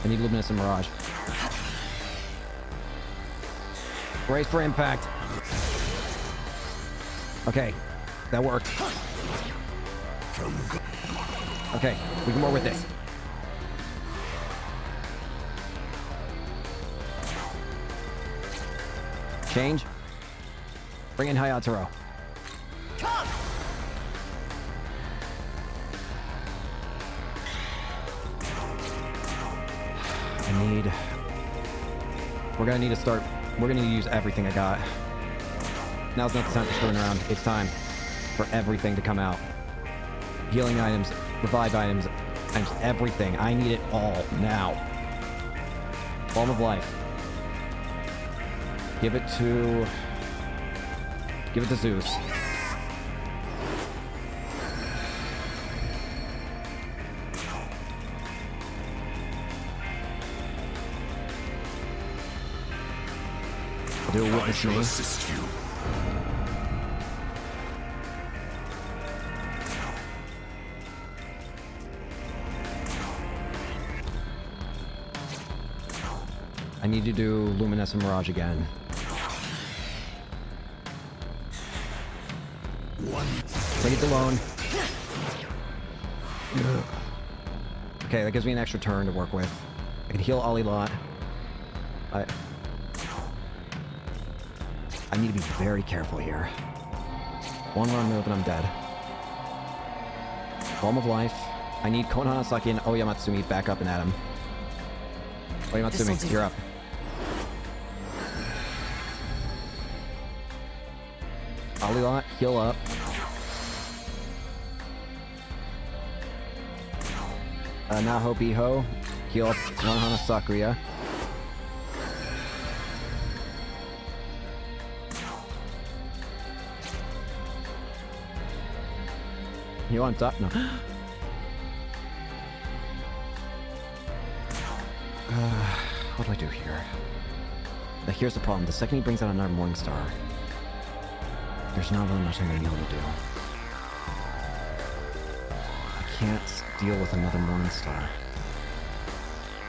I need Luminescent Mirage. Brace for impact. Okay, that worked. Okay, we can work with this. Change. Bring in Hayataro. Come! We're gonna need to start. We're gonna need to use everything I got. Now's not the time for screwing around. It's time for everything to come out. Healing items, revive items, and everything. I need it all now. Balm of Life. Give it to Zeus. Do a witness me. Assist you. I need to do Luminescent Mirage again. Take it alone. Okay, that gives me an extra turn to work with. I can heal Ollie Lot. I need to be very careful here. One wrong move and I'm dead. Balm of Life. I need Konohana and Oyamatsumi back up and at him. Oyamatsumi, you're up. Olilot, heal up. Naho Biho, heal up Konohana Sakuya. You on top? No. What do I do here? Now here's the problem. The second he brings out another Morningstar, there's not really much I'm going to be able to do. I can't deal with another Morningstar.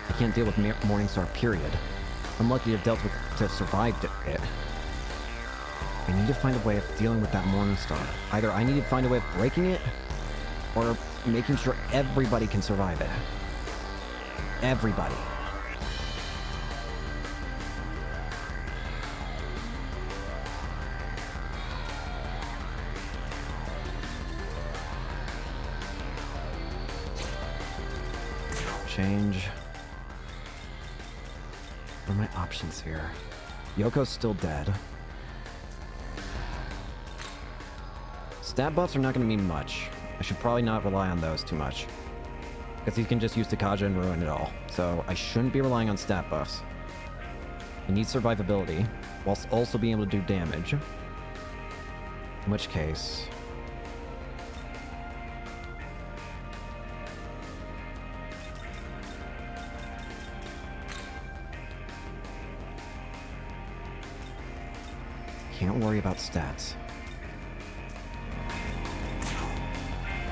I can't deal with Morningstar, period. I'm lucky to have dealt with to have survived it. I need to find a way of dealing with that Morningstar. Either I need to find a way of breaking it, or making sure everybody can survive it. Everybody. Change. What are my options here? Yoko's still dead. Stat buffs are not going to mean much. I should probably not rely on those too much, because he can just use Takaja and ruin it all. So I shouldn't be relying on stat buffs. I need survivability, whilst also being able to do damage. In which case... can't worry about stats.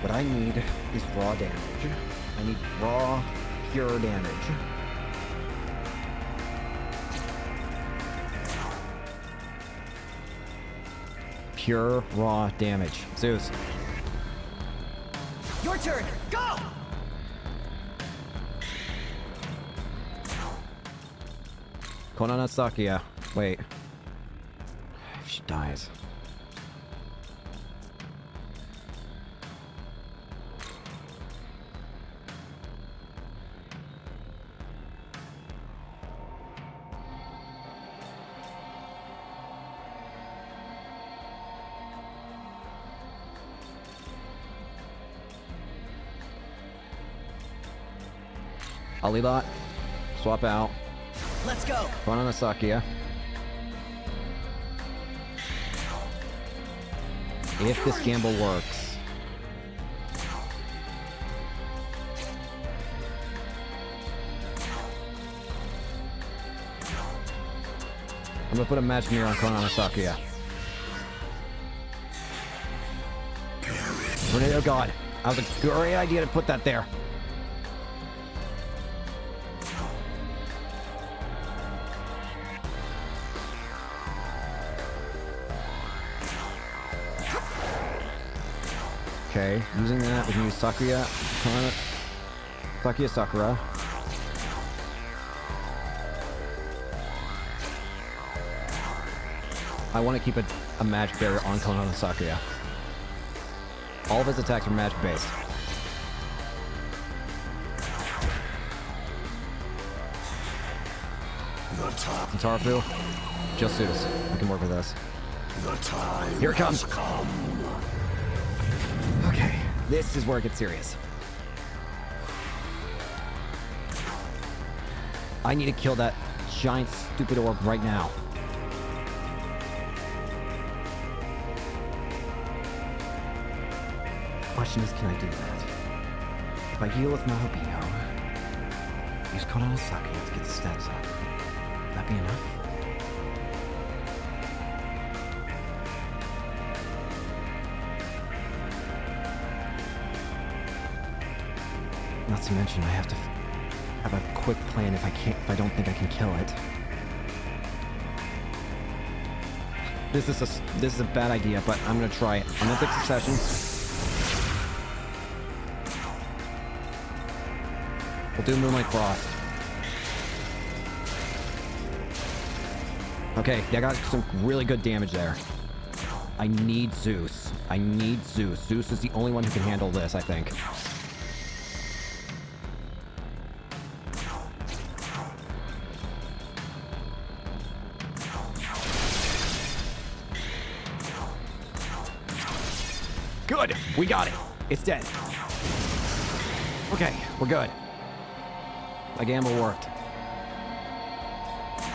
What I need is raw damage. I need raw, pure damage. Pure, raw damage. Zeus. Your turn. Go! Konana Sakuya. Wait. If she dies. Alilot. Swap out. Let's go. Konana Sakuya. If this gamble works. I'm gonna put a magic mirror on Konana Sakuya. Tornado God. That was a great idea to put that there. Okay, using that, we can use Sakuya. Sakuya Sakura. I want to keep a magic barrier on Konana Sakuya. All of his attacks are magic based. Tarafu, just Zeus. We can work with this. The time Here it comes. has come. Okay, this is where it gets serious. I need to kill that giant stupid orb right now. Question is, can I do that? If I heal with Mahobino, use Konana Sakuya to get the stats up. Would that be enough? Not to mention, I have to have a quick plan if I don't think I can kill it. This is a bad idea, but I'm gonna try it. I'm gonna take Succession. We'll do Moonlight Frost. Okay, I got some really good damage there. I need Zeus. I need Zeus. Zeus is the only one who can handle this, I think. Good! We got it! It's dead. Okay, we're good. My gamble worked.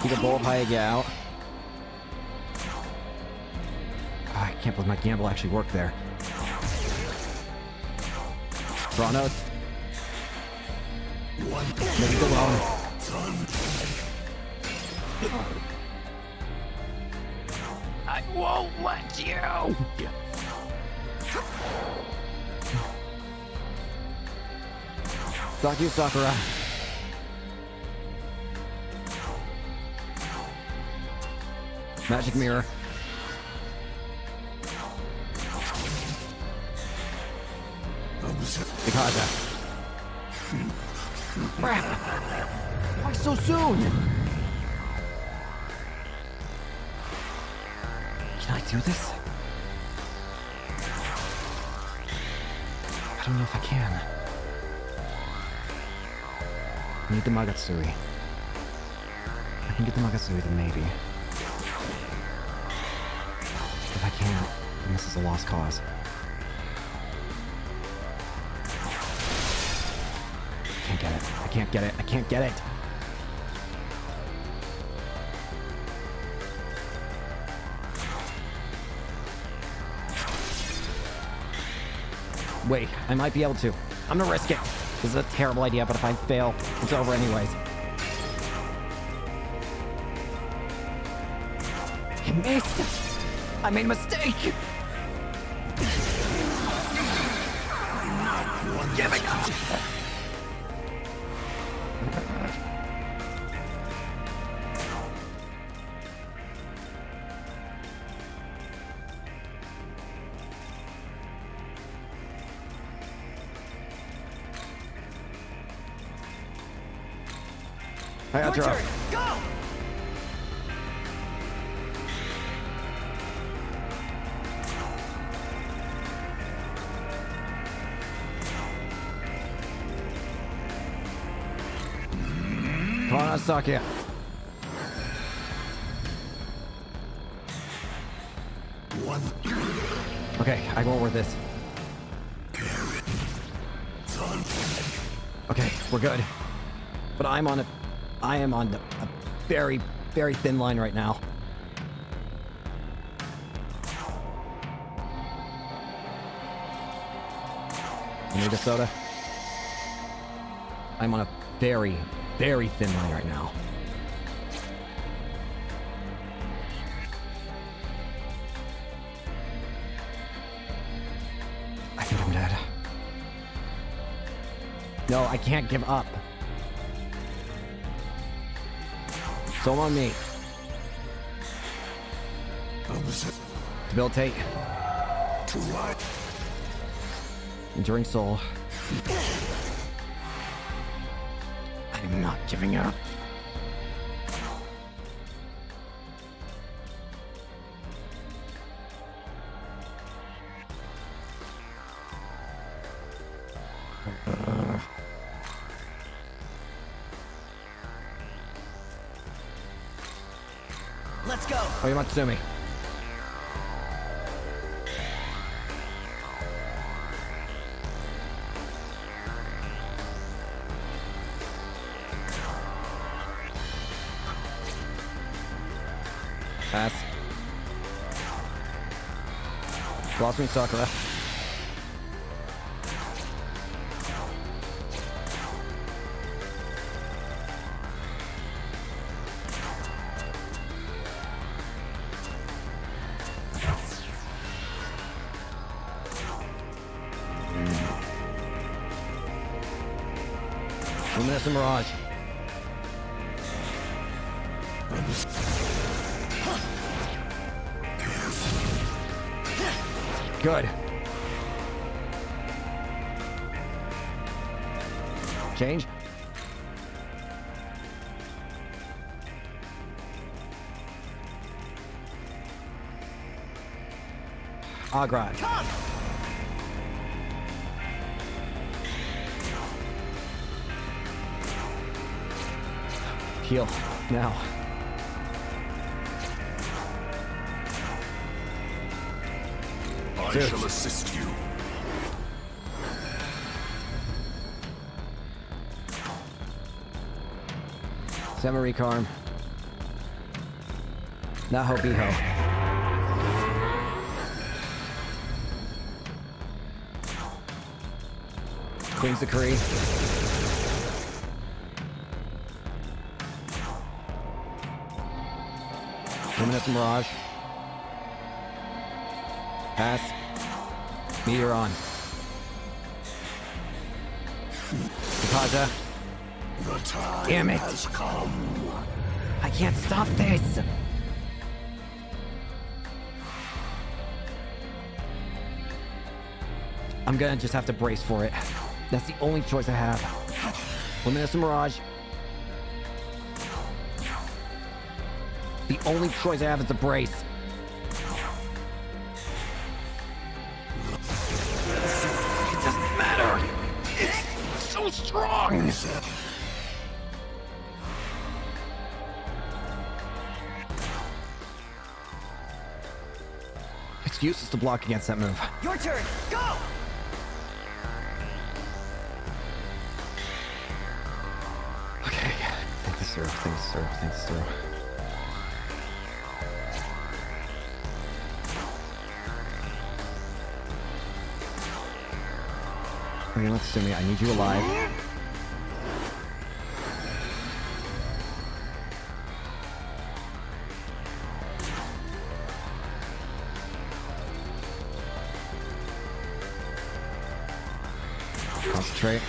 Keep a bowl of Hayage out. Oh, I can't believe my gamble actually worked there. Chronos. Leave it alone. I won't let you! Sakuya Sakura. Magic mirror. Mikasa. Crap! Why so soon? Can I do this? I don't know if I can. I need the Magatsui. I can get the Magatsui, then maybe. If I can't, then this is a lost cause. I can't get it. I can't get it. I can't get it. Wait, I might be able to. I'm gonna risk it. This is a terrible idea, but if I fail, it's over anyways. I missed! I made a mistake! Give it up! I got Your your turn. Go! Come on, Saki. Okay, I go over this. Okay, we're good. But I am on a very, very thin line right now. You need a soda? I'm on a very, very thin line right now. I think I'm dead. No, I can't give up. So on me. Debilitate. Enduring soul. I'm not giving up. Let's go. Oh, you Matsumi. Pass. Blossoming Sakura. Luminous and Mirage. Good. Change. Agra. Heal now. I shall assist you. Samurai Karm. Naho Biho. Queen's Decree. Luminous Mirage. Pass. Meteor on. Kaja. The time Damn it. has come. I can't stop this. I'm gonna just have to brace for it. That's the only choice I have. Luminous Mirage. The only choice I have is to brace. It doesn't matter. It's so strong. It's useless to block against that move. Your turn. Go! Okay, think this through, think this through, think this through. Okay, let's assume I need you alive. Concentrate.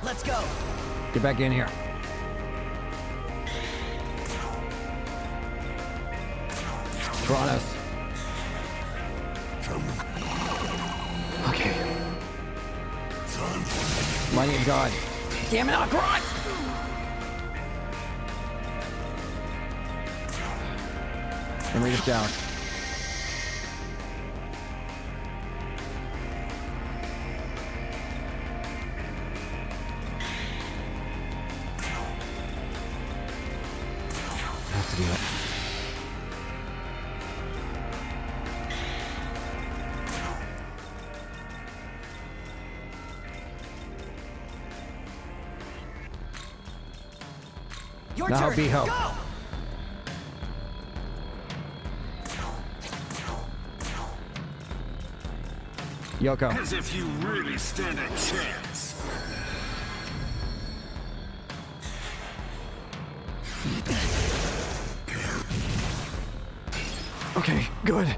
Let's go. Get back in here. Kronos. Okay. Mighty of God. Damn it, Akron! And read us down. I have to do it. Your Now turn. be help. Go! Yoko. As if you really stand a chance. Okay, good.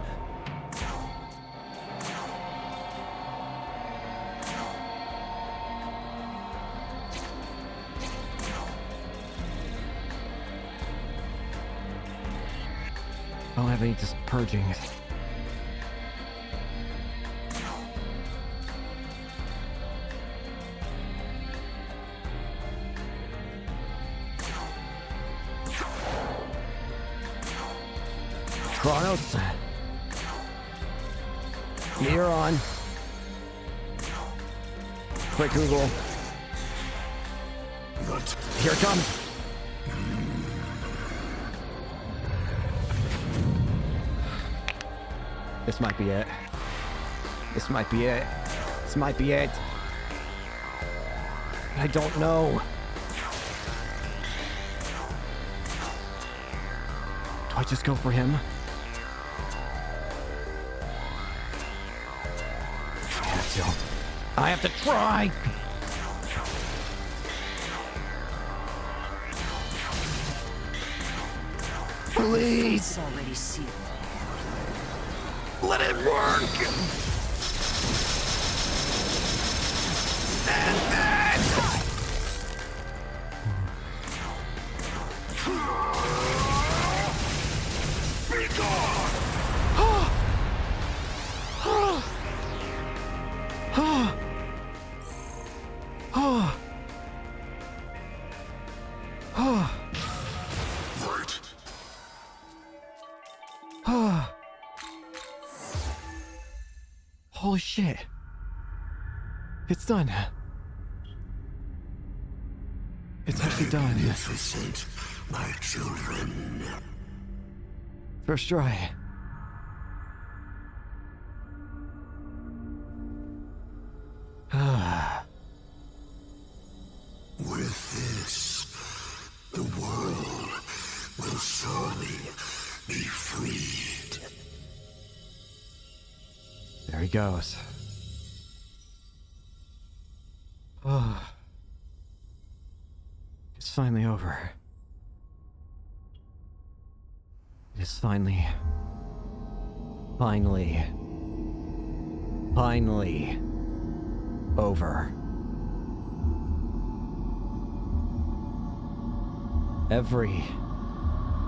I don't have any just purging. Chronos. You're on. Quick Google. Here it comes. This might be it. This might be it. This might be it. I don't know. Do I just go for him? I have to try! Please! It's already sealed. Let it work! And then... Be gone! Holy shit. It's done. It's actually done. Magnificent, my children. First try. With this, the world will surely be freed. There he goes. Oh. It's finally over. It's finally over. Every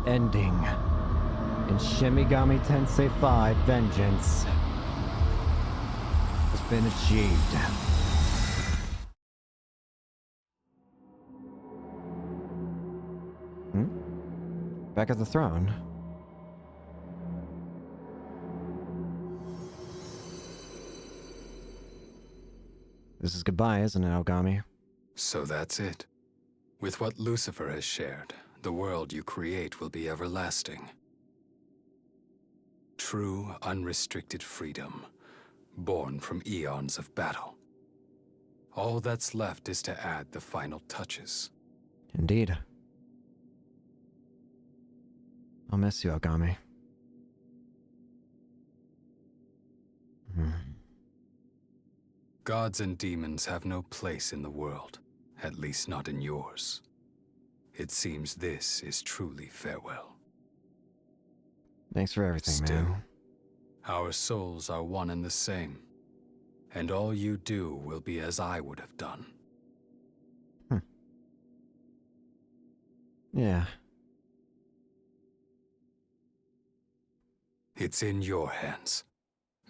ending in Shin Megami Tensei 5 Vengeance has been achieved. Back at the throne. This is goodbye, isn't it, Ogami? So that's it. With what Lucifer has shared, the world you create will be everlasting. True, unrestricted freedom, born from eons of battle. All that's left is to add the final touches. Indeed. I'll miss you, Ogami. Gods and demons have no place in the world, at least not in yours. It seems this is truly farewell. Thanks for everything, Still, man. our souls are one and the same, and all you do will be as I would have done. Yeah. It's in your hands.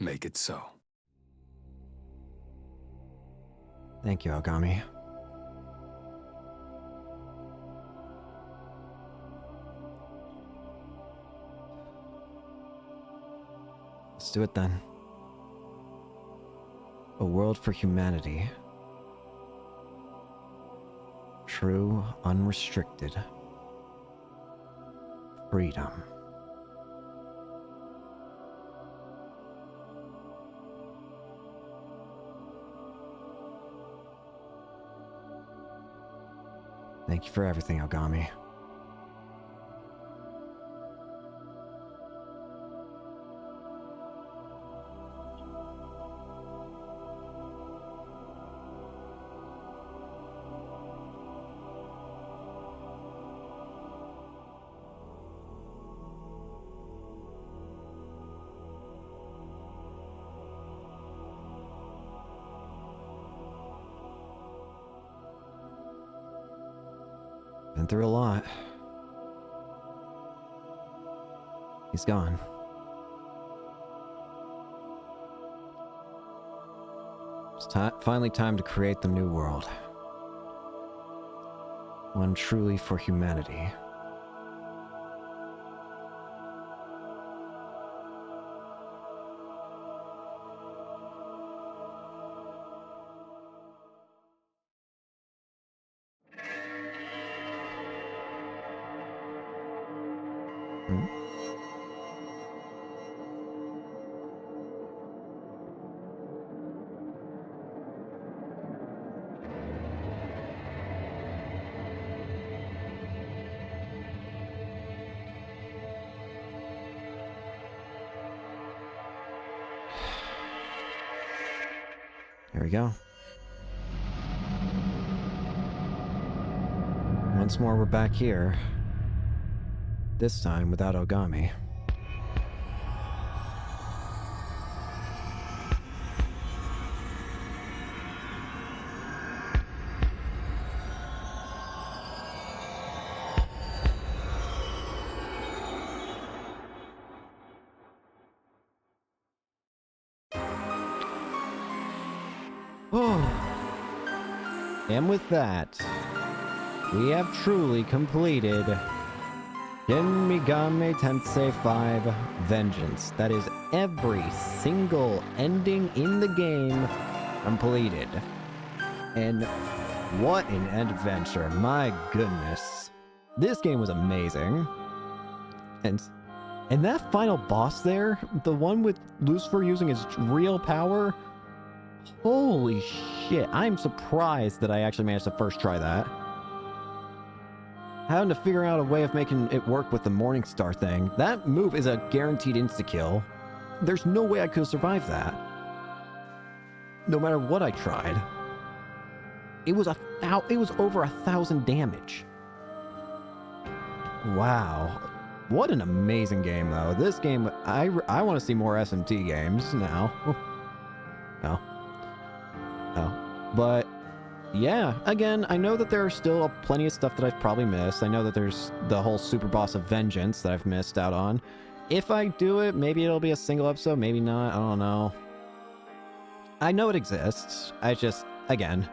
Make it so. Thank you, Ogami. do it then. A world for humanity. True, unrestricted freedom. Thank you for everything, Ogami. Been through a lot. He's gone. It's finally time to create the new world. One truly for humanity. There we go. Once more, we're back here. This time without Ogami. And with that, we have truly completed Shin Megami Tensei 5 Vengeance. That is every single ending in the game completed. And what an adventure, my goodness. This game was amazing. And that final boss there, the one with Lucifer using his real power, holy shit, I'm surprised that I actually managed to first try that. Having to figure out a way of making it work with the Morningstar thing. That move is a guaranteed insta-kill. There's no way I could have survived that. No matter what I tried. It was over 1,000 damage. Wow. What an amazing game, though. This game, I want to see more SMT games now. No. But yeah, again, I know that there are still plenty of stuff that I've probably missed. I know that there's the whole super boss of Vengeance that I've missed out on. If I do it, maybe it'll be a single episode, maybe not, I don't know. I know it exists. I just, again,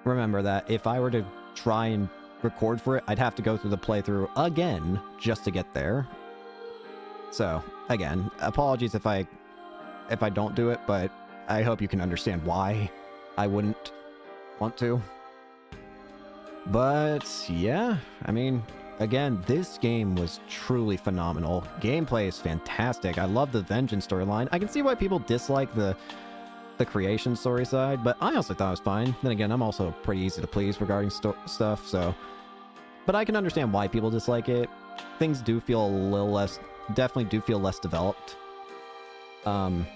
remember that if I were to try and record for it, I'd have to go through the playthrough again just to get there. So, again, apologies if I don't do it, but I hope you can understand why I wouldn't want to. But yeah, I mean, again, this game was truly phenomenal. Gameplay is fantastic. I love the Vengeance storyline. I can see why people dislike the creation story side, but I also thought it was fine. Then again, I'm also pretty easy to please regarding stuff, so. But I can understand why people dislike it. Things do feel a little less, definitely do feel less developed. But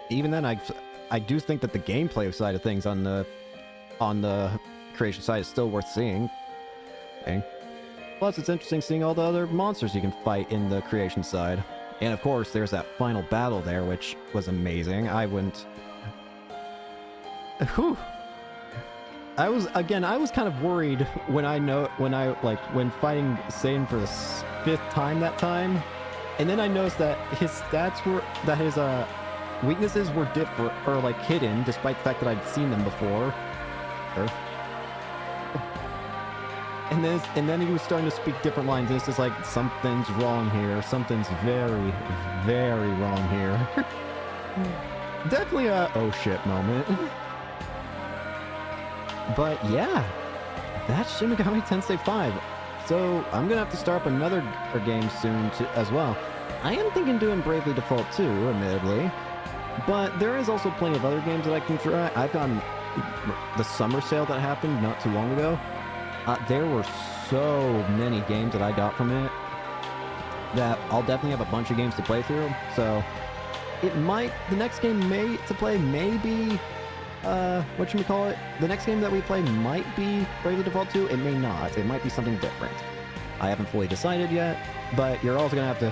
even then, I do think that the gameplay side of things on the creation side is still worth seeing. Okay. Plus, it's interesting seeing all the other monsters you can fight in the creation side. And of course, there's that final battle there, which was amazing. I wouldn't... Whew. I was kind of worried when fighting Satan for the 5th time that time. And then I noticed that his stats were, that his, weaknesses were different, or like hidden, despite the fact that I'd seen them before. and then he was starting to speak different lines. And it's just like, something's wrong here. Something's very, very wrong here. Definitely a oh shit moment. But yeah, that's Shin Megami Tensei 5. So I'm gonna have to start up another game soon as well. I am thinking doing Bravely Default 2, admittedly, but there is also plenty of other games that I can try. I've gotten the summer sale that happened not too long ago. There were so many games that I got from it that I'll definitely have a bunch of games to play through. So it might, the next game may be, whatchamacallit, the next game that we play might be Bravely Default 2. It may not. It might be something different. I haven't fully decided yet, but you're also going to have to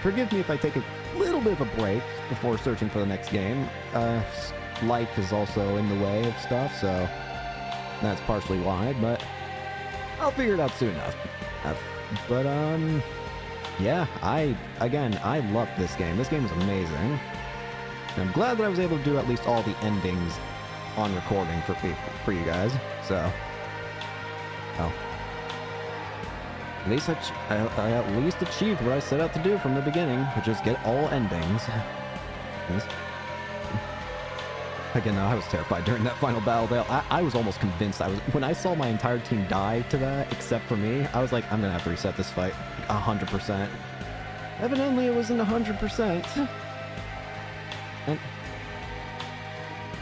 forgive me if I take a little bit of a break before searching for the next game. Life is also in the way of stuff, so that's partially why, but I'll figure it out soon enough. But, yeah, I love this game. This game is amazing. And I'm glad that I was able to do at least all the endings on recording for you guys, so, well, at least I at least achieved what I set out to do from the beginning, which is get all endings. Again, I was terrified during that final battle. I was almost convinced when I saw my entire team die to that, except for me, I was like, I'm gonna have to reset this fight 100%. Evidently, it wasn't 100%.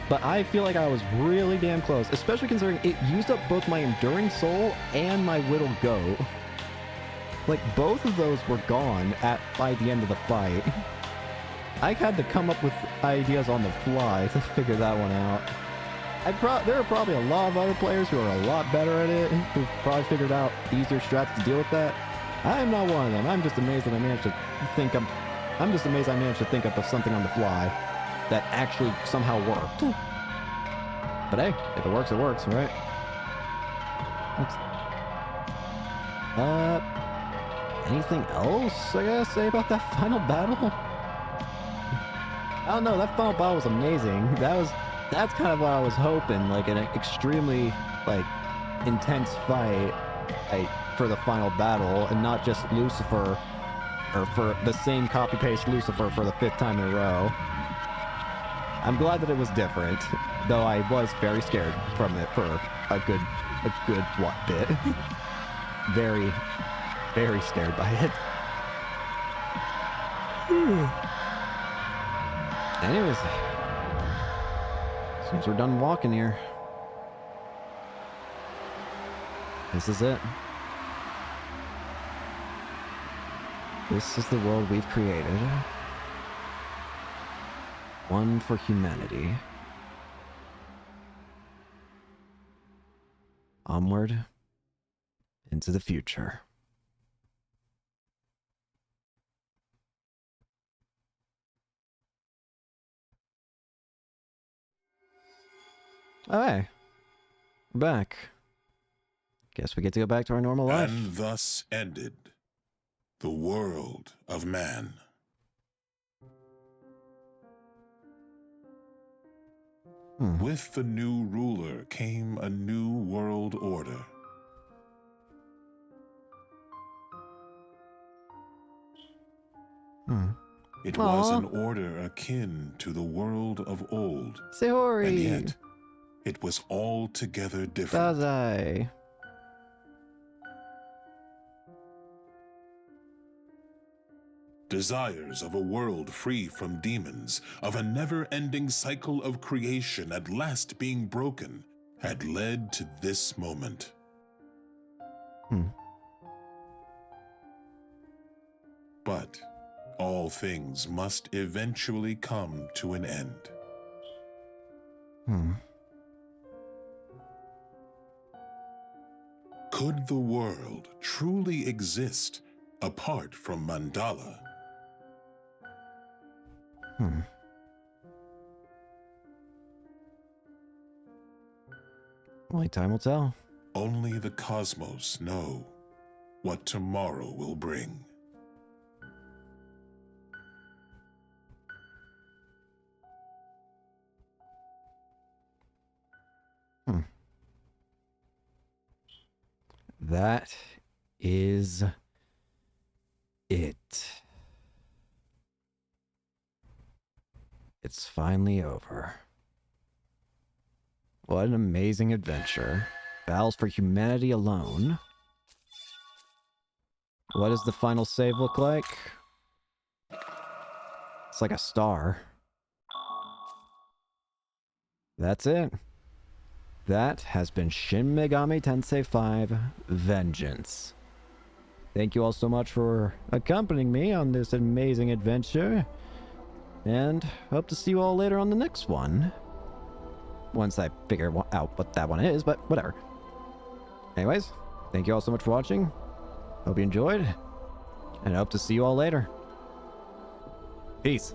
But I feel like I was really damn close, especially considering it used up both my Enduring Soul and my Whittled Goat. Like, both of those were gone by the end of the fight. I had to come up with ideas on the fly to figure that one out. There are probably a lot of other players who are a lot better at it, who've probably figured out easier strats to deal with that. I am not one of them. I'm just amazed that I managed to think up of something on the fly that actually somehow worked. But hey, if it works, right? Anything else, I gotta say about that final battle? I don't know, that final battle was amazing. That's kind of what I was hoping, like an extremely, like, intense fight, for the final battle, and not just Lucifer, or for the same copy-paste Lucifer for the 5th time in a row. I'm glad that it was different, though I was very scared from it for a good bit. Very, very scared by it. Anyways, seems we're done walking here. This is it. This is the world we've created. One for humanity. Onward into the future. Oh, hey. We're back. Guess we get to go back to our normal life. And thus ended the world of man. With the new ruler came a new world order. It was an order akin to the world of old. Sayori. And yet, it was altogether different. Dazai. Desires of a world free from demons, of a never-ending cycle of creation at last being broken, had led to this moment. But all things must eventually come to an end. Could the world truly exist apart from Mandala? Only time will tell. Only the cosmos know what tomorrow will bring. that is it. It's finally over. What an amazing adventure. Battles for humanity alone. What does the final save look like? It's like a star. That's it. That has been Shin Megami Tensei 5 Vengeance. Thank you all so much for accompanying me on this amazing adventure. And hope to see you all later on the next one. Once I figure out what that one is, but whatever. Anyways, thank you all so much for watching. Hope you enjoyed. And I hope to see you all later. Peace.